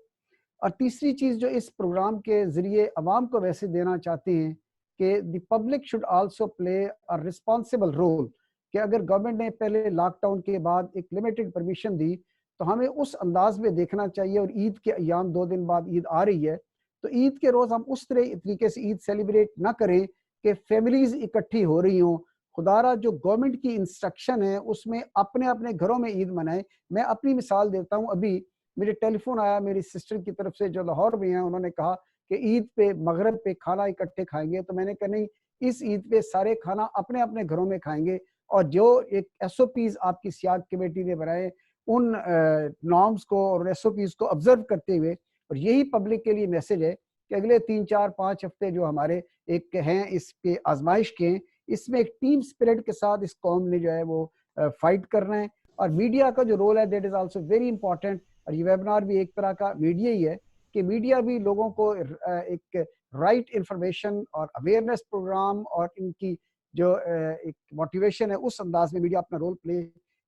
और तीसरी चीज़ जो इस प्रोग्राम के ज़रिए अवाम को वैसे देना चाहते हैं कि the public should also play a responsible role. कि अगर गवर्नमेंट ने पहले लॉकडाउन के बाद एक लिमिटेड परमिशन दी तो हमें उस अंदाज में देखना चाहिए. और ईद के अयाम 2 दिन बाद ईद आ रही है, तो ईद के रोज़ हम उस तरीके से ईद सेलिब्रेट ना करें कि फैमिलीज़ इकट्ठी हो रही हों. खुदारा जो गवर्नमेंट की इंस्ट्रक्शन है उसमें अपने अपने घरों में ईद मनाएं. मैं अपनी मिसाल देता हूँ. अभी मेरे टेलीफोन आया मेरी सिस्टर की तरफ से जो लाहौर में है, उन्होंने कहा कि ईद पे मगरिब पे खाना इकट्ठे खाएंगे. तो मैंने कहा नहीं, इस ईद पे सारे खाना अपने अपने घरों में खाएंगे. और जो एक SOPs आपकी सियाद कमेटी ने बनाए, उन नॉर्म्स को और SOPs को ऑब्जर्व करते हुए, और यही पब्लिक के लिए मैसेज है कि अगले 3, 4, 5 हफ्ते जो हमारे एक हैं इस पे आजमाइश के हैं, इसमें एक टीम स्पिरिट के साथ इस कौम ने जो है वो फाइट करना है. और मीडिया का जो रोल है that is also very important. और ये वेबिनार भी एक तरह का मीडिया ही है کہ میڈیا بھی لوگوں کو ایک رائٹ انفارمیشن اور اویئرنیس پروگرام اور ان کی جو ایک موٹیویشن ہے اس انداز میں میڈیا اپنا رول پلے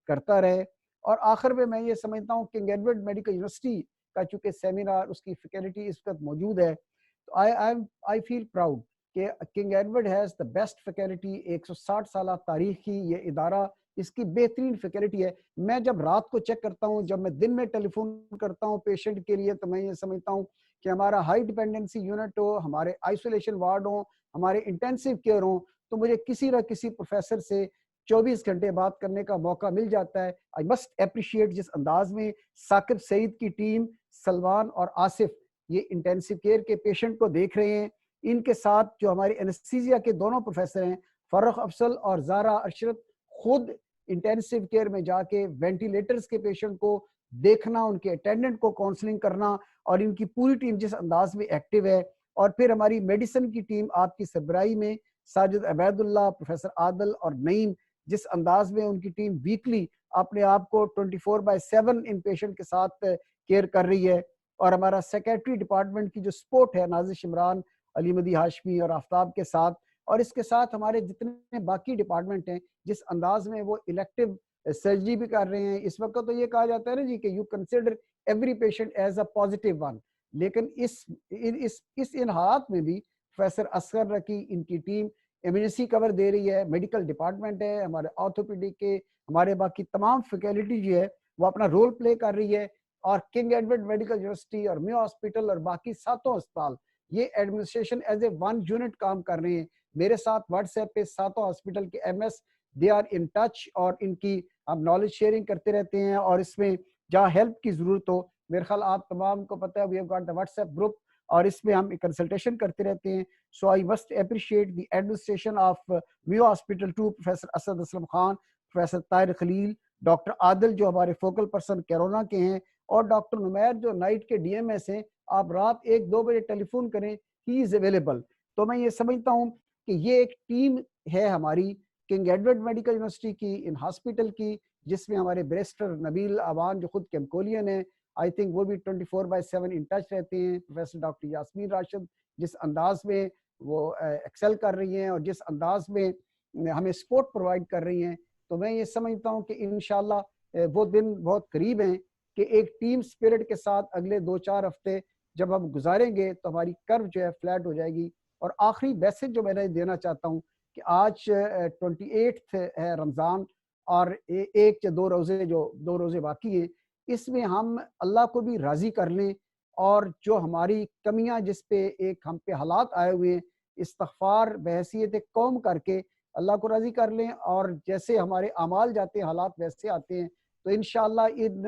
کرتا رہے. اور آخر میں میں یہ سمجھتا ہوں کنگ ایڈورڈ میڈیکل یونیورسٹی کا چونکہ سیمینار اس کی فیکلٹی اس وقت موجود ہے تو آئی فیل پراؤڈ کہ king Edward has the best faculty. 160 سالہ تاریخ کی یہ ادارہ اس کی بہترین فیکلٹی ہے. میں جب رات کو چیک کرتا ہوں, جب میں دن میں ٹیلی فون کرتا ہوں پیشنٹ کے لیے, تو میں یہ سمجھتا ہوں کہ ہمارا ہائی ڈیپینڈنسی یونٹ ہو, ہمارے آئسولیشن وارڈ ہوں, ہمارے انٹینسیو کیئر ہوں, تو مجھے کسی نہ کسی پروفیسر سے 24 گھنٹے بات کرنے کا موقع مل جاتا ہے. آئی مسٹ اپریشیٹ جس انداز میں ثاقب سعید کی ٹیم, سلمان اور آصف یہ انٹینسیو کیئر کے پیشنٹ کو دیکھ رہے ہیں. ان کے ساتھ جو ہمارے انستھیزیا کے دونوں پروفیسر ہیں فرخ افضل اور زارا ارشد, خود انٹینسیو کیئر میں جا کے وینٹیلیٹرز کے پیشنٹ کو دیکھنا, ان کے اٹینڈنٹ کو کاؤنسلنگ کرنا, اور ان کی پوری ٹیم جس انداز میں ایکٹیو ہے. اور پھر ہماری میڈیسن کی ٹیم آپ کی سربراہی میں ساجد عبید اللہ, پروفیسر عادل اور نعیم, جس انداز میں ان کی ٹیم ویکلی اپنے آپ کو 24/7 ان پیشنٹ کے ساتھ کیئر کر رہی ہے. اور ہمارا سیکریٹری ڈپارٹمنٹ کی جو سپورٹ ہے نازش عمران, علی مدی ہاشمی اور آفتاب کے ساتھ, اور اس کے ساتھ ہمارے جتنے باقی ڈپارٹمنٹ ہیں جس انداز میں وہ الیکٹیو سرجری بھی کر رہے ہیں. اس وقت تو یہ کہا جاتا ہے نا جی کہ you consider every patient as a positive one, لیکن اس ان حالات میں بھی پروفیسر اصغر رکی, ان کی ٹیم ایمرجنسی کور دے رہی ہے, میڈیکل ڈپارٹمنٹ ہے, ہمارے آرتھوپیڈک کے, ہمارے باقی تمام فیکلٹی جو ہے وہ اپنا رول پلے کر رہی ہے. اور کنگ ایڈورڈ میڈیکل یونیورسٹی اور میو ہاسپٹل اور باقی 7 اسپتال یہ administration as a one unit کام کر رہے ہیں. میرے ساتھ واٹس ایپ پہ 7 ہاسپٹل کے M S they are in touch, اور ان کی ہم نالج شیئرنگ کرتے رہتے ہیں. اور اس میں جہاں ہیلپ کی ضرورت ہو, میرے خیال آپ تمام کو پتہ ہے we have got the WhatsApp group, اور اس میں ہم کنسلٹیشن کرتے رہتے ہیں. So I must appreciate the administration of Mayo hospital to professor Asad Aslam Khan, professor Tahir Khalil, doctor Adil جو ہمارے فوکل پرسن کیرونا کے ہیں, اور ڈاکٹر نمیر جو نائٹ کے ڈی ایم ایس ہیں. آپ رات 1-2 بجے ٹیلی فون کریں, ہی از اویلیبل. تو میں یہ سمجھتا ہوں کہ یہ ایک ٹیم ہے ہماری کنگ ایڈورڈ میڈیکل یونیورسٹی کی, ان ہاسپٹل کی, جس میں ہمارے بیرسٹر نبیل آوان جو خود کیمکولین ہیں, آئی تھنک وہ بھی 24/7 ان ٹچ رہتے ہیں. پروفیسر ڈاکٹر یاسمین راشد جس انداز میں وہ ایکسل کر رہی ہیں اور جس انداز میں ہمیں سپورٹ پرووائڈ کر رہی ہیں. تو میں یہ سمجھتا ہوں کہ انشاءاللہ وہ دن بہت قریب ہیں کہ ایک ٹیم سپرٹ کے ساتھ اگلے 2-4 ہفتے جب ہم گزاریں گے تو ہماری کرو جو ہے فلیٹ ہو جائے گی. اور آخری میسج جو میں دینا چاہتا ہوں کہ آج 28 ہے رمضان, اور 1 یا 2 روزے جو 2 روزے باقی ہیں, اس میں ہم اللہ کو بھی راضی کر لیں, اور جو ہماری کمیاں جس پہ ایک ہم پہ حالات آئے ہوئے ہیں, استغفار بحیثیت قوم کر کے اللہ کو راضی کر لیں. اور جیسے ہمارے اعمال جاتے ہیں حالات ویسے آتے ہیں. تو انشاءاللہ ان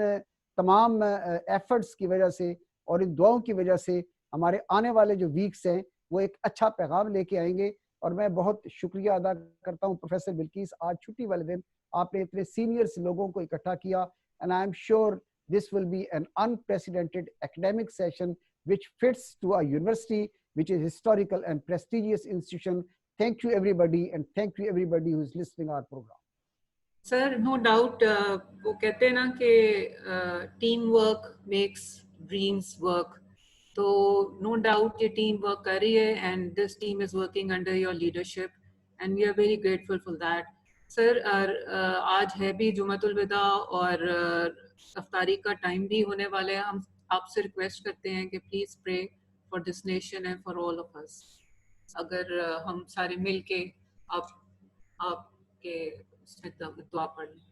تمام ایفرٹس کی وجہ سے اور ان دعاؤں کی وجہ سے ہمارے آنے والے جو ویکس ہیں وہ ایک اچھا پیغام لے کے آئیں گے. اور میں بہت شکریہ ادا کرتا ہوں پروفیسر بلقیس, آج چھٹی والے دن آپ نے اتنے سینئرس لوگوں کو اکٹھا کیا, and I am sure this will be an unprecedented academic session which fits to a university which is historical and prestigious institution. Thank you everybody, and thank you everybody who is listening our program. Sir no doubt وہ کہتے ہیں نا کہ team work makes dreams work, تو no doubt یہ team work کر رہی ہے, and this team is working under your leadership, and we are very grateful for that. Sir آج ہے بھی جمعۃ الوداع اور افطاری کا ٹائم بھی ہونے والے ہیں. ہم آپ سے ریکویسٹ کرتے ہیں کہ please pray for this nation and for all of us. اگر ہم سارے مل کے آپ کے دعا پڑھ لیں.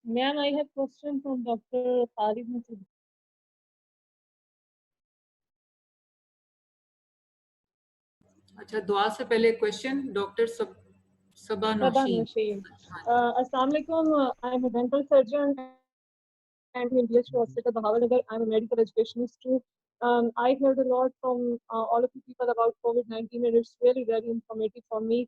Ma'am, I have question from Dr. Khalid Masood. اچھا, دعا سے پہلے question doctor Saba Nausheen. Assalamu alaikum. I'm a dental surgeon and in DSU Hospital, Bahawalnagar. I'm a medical educationist too. I heard a lot from all of you people about COVID-19, and it's really very informative for me.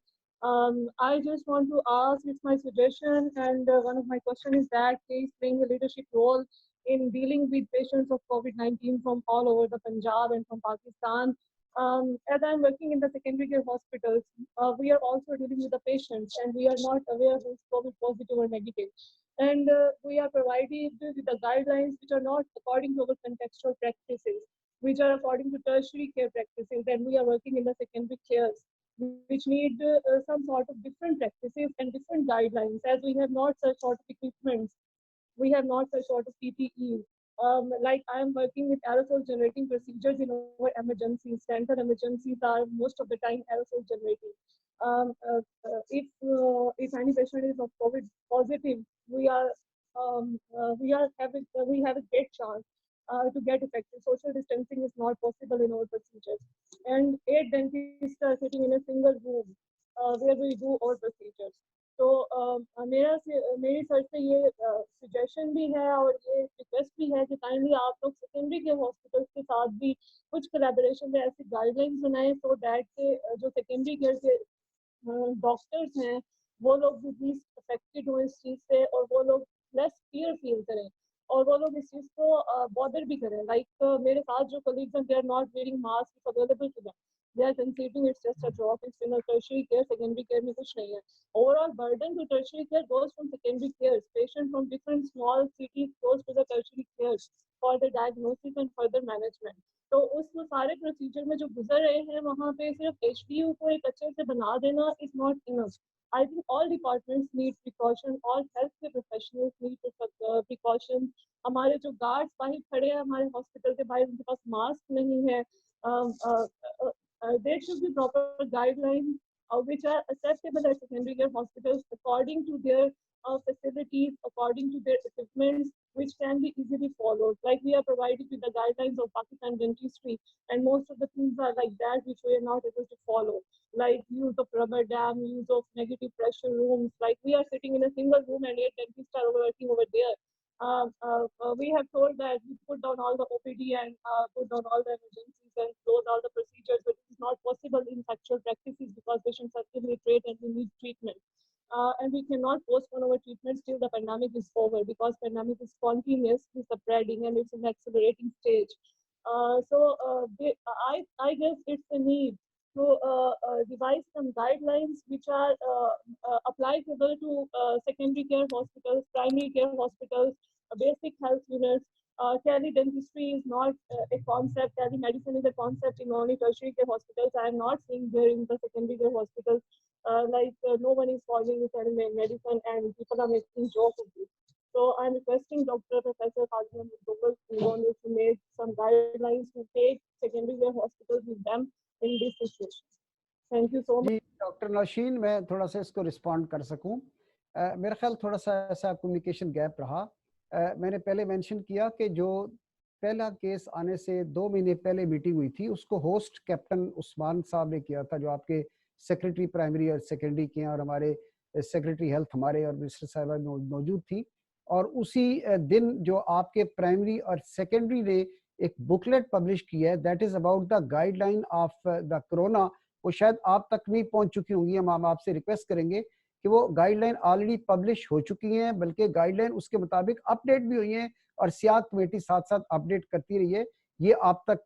I just want to ask, it's my suggestion, and one of my questions is that please playing a leadership role in dealing with patients of COVID-19 from all over the Punjab and from Pakistan. As I'm working in the secondary care hospitals, we are also dealing with the patients, and we are not aware who is COVID positive or negative. And we are provided with the guidelines which are not according to our contextual practices, which are according to tertiary care practices, and we are working in the secondary cares, which need some sort of different practices and different guidelines, as we have not such sort of equipments, we have not such sort of PPE. Like I am working with aerosol generating procedures in our emergencies. Standard emergencies are most of the time aerosol generating. If any patient is of COVID positive, we have a great chance to get affected. Social distancing is not possible in our procedures, and 8 dentists are sitting in a single room where we do our procedures. तो मेरी तरफ से ये suggestion भी है और ये request भी है कि काइंडली आप लोग सेकेंडरी केयर हॉस्पिटल्स के साथ भी कुछ कोलैबोरेशन में ऐसी गाइडलाइंस बनाएं, सो दैट जो सेकेंडरी केयर के डॉक्टर्स हैं वो लोग भी लीस्ट अफेक्टेड हो इस चीज़ से, और वो लोग लेस फियर फील करें, और वो लोग इस चीज़ को बॉदर भी करें. लाइक मेरे साथ जो कलीग्स हैं, they are not wearing mask, it's available to them, they are considering it's just a drop in a tertiary care. Secondary care में कुछ नहीं है. Overall burden to tertiary care goes from secondary care. Patients from different small cities goes to the tertiary care for the diagnosis and further management. तो उस सारे procedure में जो गुजर रहे हैं वहाँ पे सिर्फ HDU को एक अच्छे से बना देना is not enough. I think all departments need precaution. All healthcare professionals need precaution. हमारे जो गार्ड्स बाहर खड़े हैं हमारे हॉस्पिटल के बाहर, उनके पास मास्क नहीं है. There should be proper guidelines which are acceptable at secondary care hospitals according to their facilities, according to their equipments, which can be easily followed. Like we are provided with the guidelines of Pakistan dentistry, and most of the things are like that which we are not able to follow. Like use of rubber dam, use of negative pressure rooms. Like we are sitting in a single room and 8 dentists are working over there. We have told that we put down all the OPD and put down all the emergencies and close all the procedures, but it is not possible in actual practices because patients are still literate and we need treatment. And we cannot postpone our treatments till the pandemic is over, because pandemic is continuously spreading and it's an accelerating stage. I guess it's a need to devise some guidelines which are applicable to secondary care hospitals, primary care hospitals, basic health units. Tele-dentistry is not a concept. Telemedicine is a concept in only tertiary care hospitals. I am not seeing there in the secondary care hospitals. No one is following telemedicine and people are making jokes of this. So I'm requesting Dr. Professor Khalid Mahmood to make some guidelines to take secondary care hospitals with them in this situation. Thank you so much. जी doctor Nausheen, मैं थोड़ा सा इसको respond कर सकूं. मेरा ख्याल थोड़ा सा ऐसा कम्युनिकेशन गैप रहा. मैंने पहले मेंशन किया कि जो पहला केस आने से 2 महीने पहले मीटिंग हुई थी उसको होस्ट कैप्टन उस्मान साहब ने किया था, जो आपके सेक्रेटरी प्राइमरी और सेकेंडरी के हैं, और हमारे सेक्रेटरी हेल्थ हमारे और मिनिस्टर साहिबा मौजूद थी. और उसी दिन जो आपके प्राइमरी और सेकेंडरी ने एक बुकलेट पब्लिश किया है, that is about the guideline of the corona, वो शायद आप तक नहीं पहुंच चुकी होंगी. हम आपसे रिक्वेस्ट करेंगे कि वो गाइडलाइन ऑलरेडी पब्लिश हो चुकी हैं, बल्कि गाइडलाइन उसके मुताबिक अपडेट भी हुई हैं और सियात कमेटी साथ साथ अपडेट करती रही है. ये आप तक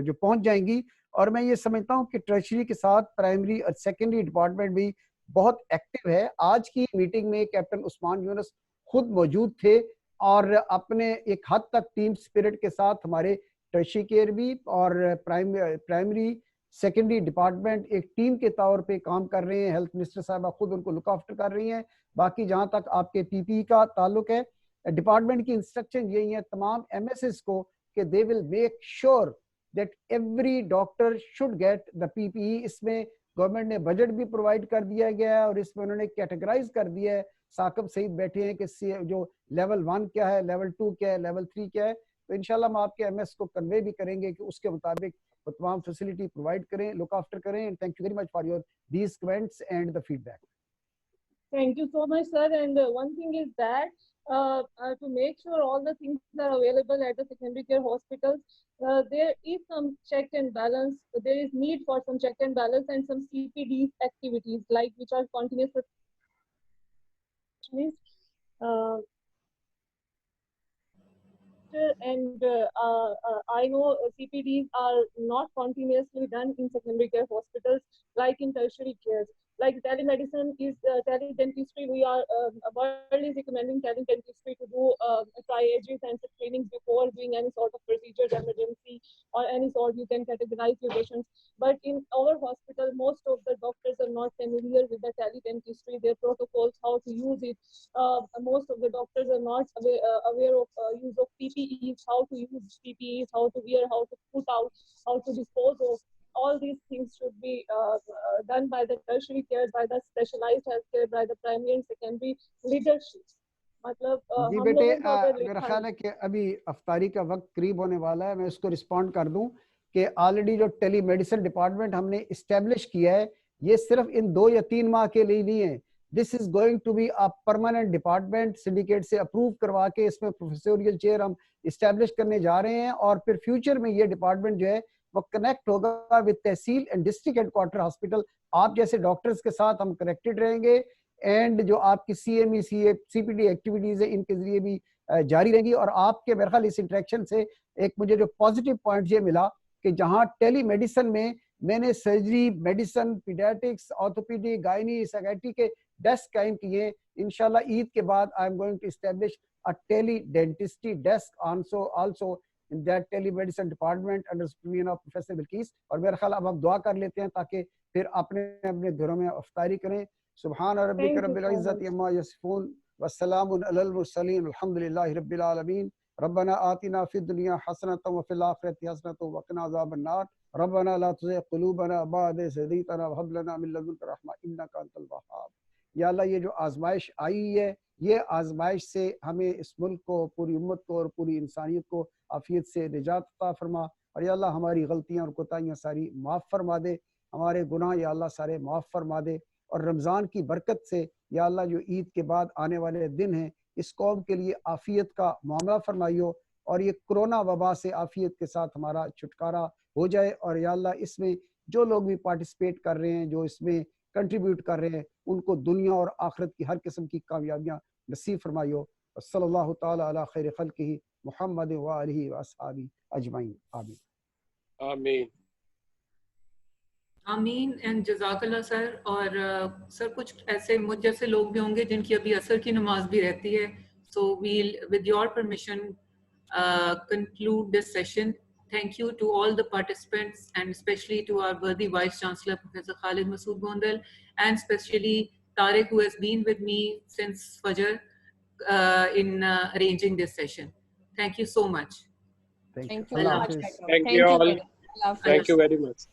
जो पहुंच जाएंगी. और मैं ये समझता हूँ कि टर्शरी के साथ प्राइमरी और सेकेंडरी डिपार्टमेंट भी बहुत एक्टिव है. आज की मीटिंग में कैप्टन उस्मान यूनुस खुद मौजूद थे और अपने एक हद तक टीम स्पिरिट के साथ हमारे टर्शरी केयर भी और प्राइमरी सेकेंडरी डिपार्टमेंट एक टीम के तौर पे काम कर रहे हैं. हेल्थ मिनिस्टर साहबा खुद उनको लुक आफ्टर कर रही हैं. बाकी जहां तक आपके पीपीई का ताल्लुक है, डिपार्टमेंट की इंस्ट्रक्शन यही है तमाम एमएसएस को कि they will make sure that every doctor should get the PPE. इसमें गवर्नमेंट ने बजट भी प्रोवाइड कर दिया गया है और इसमें उन्होंने कैटेगराइज कर दिया है. साकब सईद बैठे हैं कि जो लेवल 1 क्या है, लेवल 2 क्या है, लेवल 3 क्या है. तो इंशाल्लाह हम आपके एमएस को कन्वे भी करेंगे कि उसके मुताबिक वो तमाम फैसिलिटी प्रोवाइड करें, लुक आफ्टर करें. And thank you very much for your these comments and the feedback. Thank you so much, sir. And one thing is that to make sure all the things are available at the secondary care hospitals, there is some check and balance. There is need for some check and balance and some CPD activities, like which are continuous. doctor, and I know CPDs are not continuously done in secondary care hospitals like in tertiary care. Like telemedicine is teledentistry. World is recommending teledentistry to do triages and screenings before doing any sort of procedures, emergency or any sort. You can categorize your patients. But in our hospital, most of the doctors are not familiar with the teledentistry, their protocols, how to use it. Most of the doctors are not aware of use of PPEs, how to use PPEs, how to wear, how to put out, how to dispose of. All these things should be done by the tertiary care, by the specialized healthcare, by the primary and secondary leadership. मतलब जी हम बेटे, लोगों को अगर मेरा ख्याल है कि अभी अफ्तारी का वक्त करीब होने वाला है। मैं इसको रिस्पॉन्ड कर दूं कि ऑलरेडी जो टेली मेडिसिन डिपार्टमेंट हमने इस्टेब्लिश किया है, ये सिर्फ इन 2 या 3 माह के लिए नहीं है। This is going to be a permanent department, syndicate से अप्रूव करवा के इसमें प्रोफेसरियल चेयर हम इस्टेब्लिश करने जा रहे हैं, और फिर फ्यूचर में ये डिपार्टमेंट जो है वो कनेक्ट होगा with tehsil and district headquarter hospital. आप जैसे डॉक्टर्स के साथ हम कनेक्टेड रहेंगे, एंड जो आपकी CME CPD एक्टिविटीज है इनके जरिए भी जारी रहेंगी। और आपके मेरे ख्याल इस इंटरेक्शन से एक मुझे जो पॉजिटिव पॉइंट ये मिला कि जहाँ टेली मेडिसिन में मैंने surgery, medicine, paediatrics, orthopaedics, gynae, psychiatry के डेस्क कायम किए। इंशाल्लाह ईद के बाद I am going to establish a tele dentistry desk also in that telemedicine department under supervision of Professor Bilqis। और मेरा ख्याल अब हम दुआ कर लेते हैं ताकि फिर अपने अपने घरों में इफ्तारी करें। सुभान रब्बिक रब्बिल इज्जति अम्मा यसिफून वस्सलामुन अलल मुरसलीन वल्हम्दुलिल्लाहि रब्बिल आलमीन। रब्बना आतिना फिद दुनिया हसनतन व फिल आखिरति हसनतन व क़िना अज़ाबन नार। रब्बना ला तुज़िग़ क़ुलूबना बअद इज़ हदयतना व हब लना मिन लदुनका रहमा इन्नका अंतल वहाब। या अल्लाह, ये जो आजमाइश आई है, ये आजमाइश से हमें, इस मुल्क को, पूरी उम्मत को और पूरी इंसानियत को आफियत से निजात अता फरमा। और या अल्लाह, हमारी गलतियाँ और कोताहियाँ सारी माफ़ फरमा दे, हमारे गुनाह या अल्लाह सारे माफ़ फरमा दे। और रमज़ान की बरकत से या अल्लाह जो ईद के बाद आने वाले दिन हैं, इस कौम के लिए आफियत का मामला फरमाइयो, और ये कोरोना वबा से आफियत के साथ हमारा छुटकारा हो जाए। और या अल्लाह, इसमें जो लोग भी पार्टिसिपेट कर रहे हैं, जो इसमें कंट्रीब्यूट कर रहे हैं, उनको दुनिया और आखिरत की हर किस्म की कामयाबियाँ नसीब फरमाइयो। सल्लल्लाहु ताला अला खैर खल्किही मुहम्मद व आलिही व अस्हाबी अजमाइन। आमीन आमीन आमीन एंड जज़ाकल्लाह सर। और सर कुछ ऐसे मुझ जैसे लोग भी होंगे जिनकी अभी असर की नमाज भी रहती है, so we'll with your permission conclude this session. Thank you to all the participants, and especially to our worthy Vice Chancellor Professor Khalid Masood Gondal, and especially Tariq, who has been with me since Fajr in arranging this session. Thank you so much. Thank you so much. Thank you all. Thank you very much.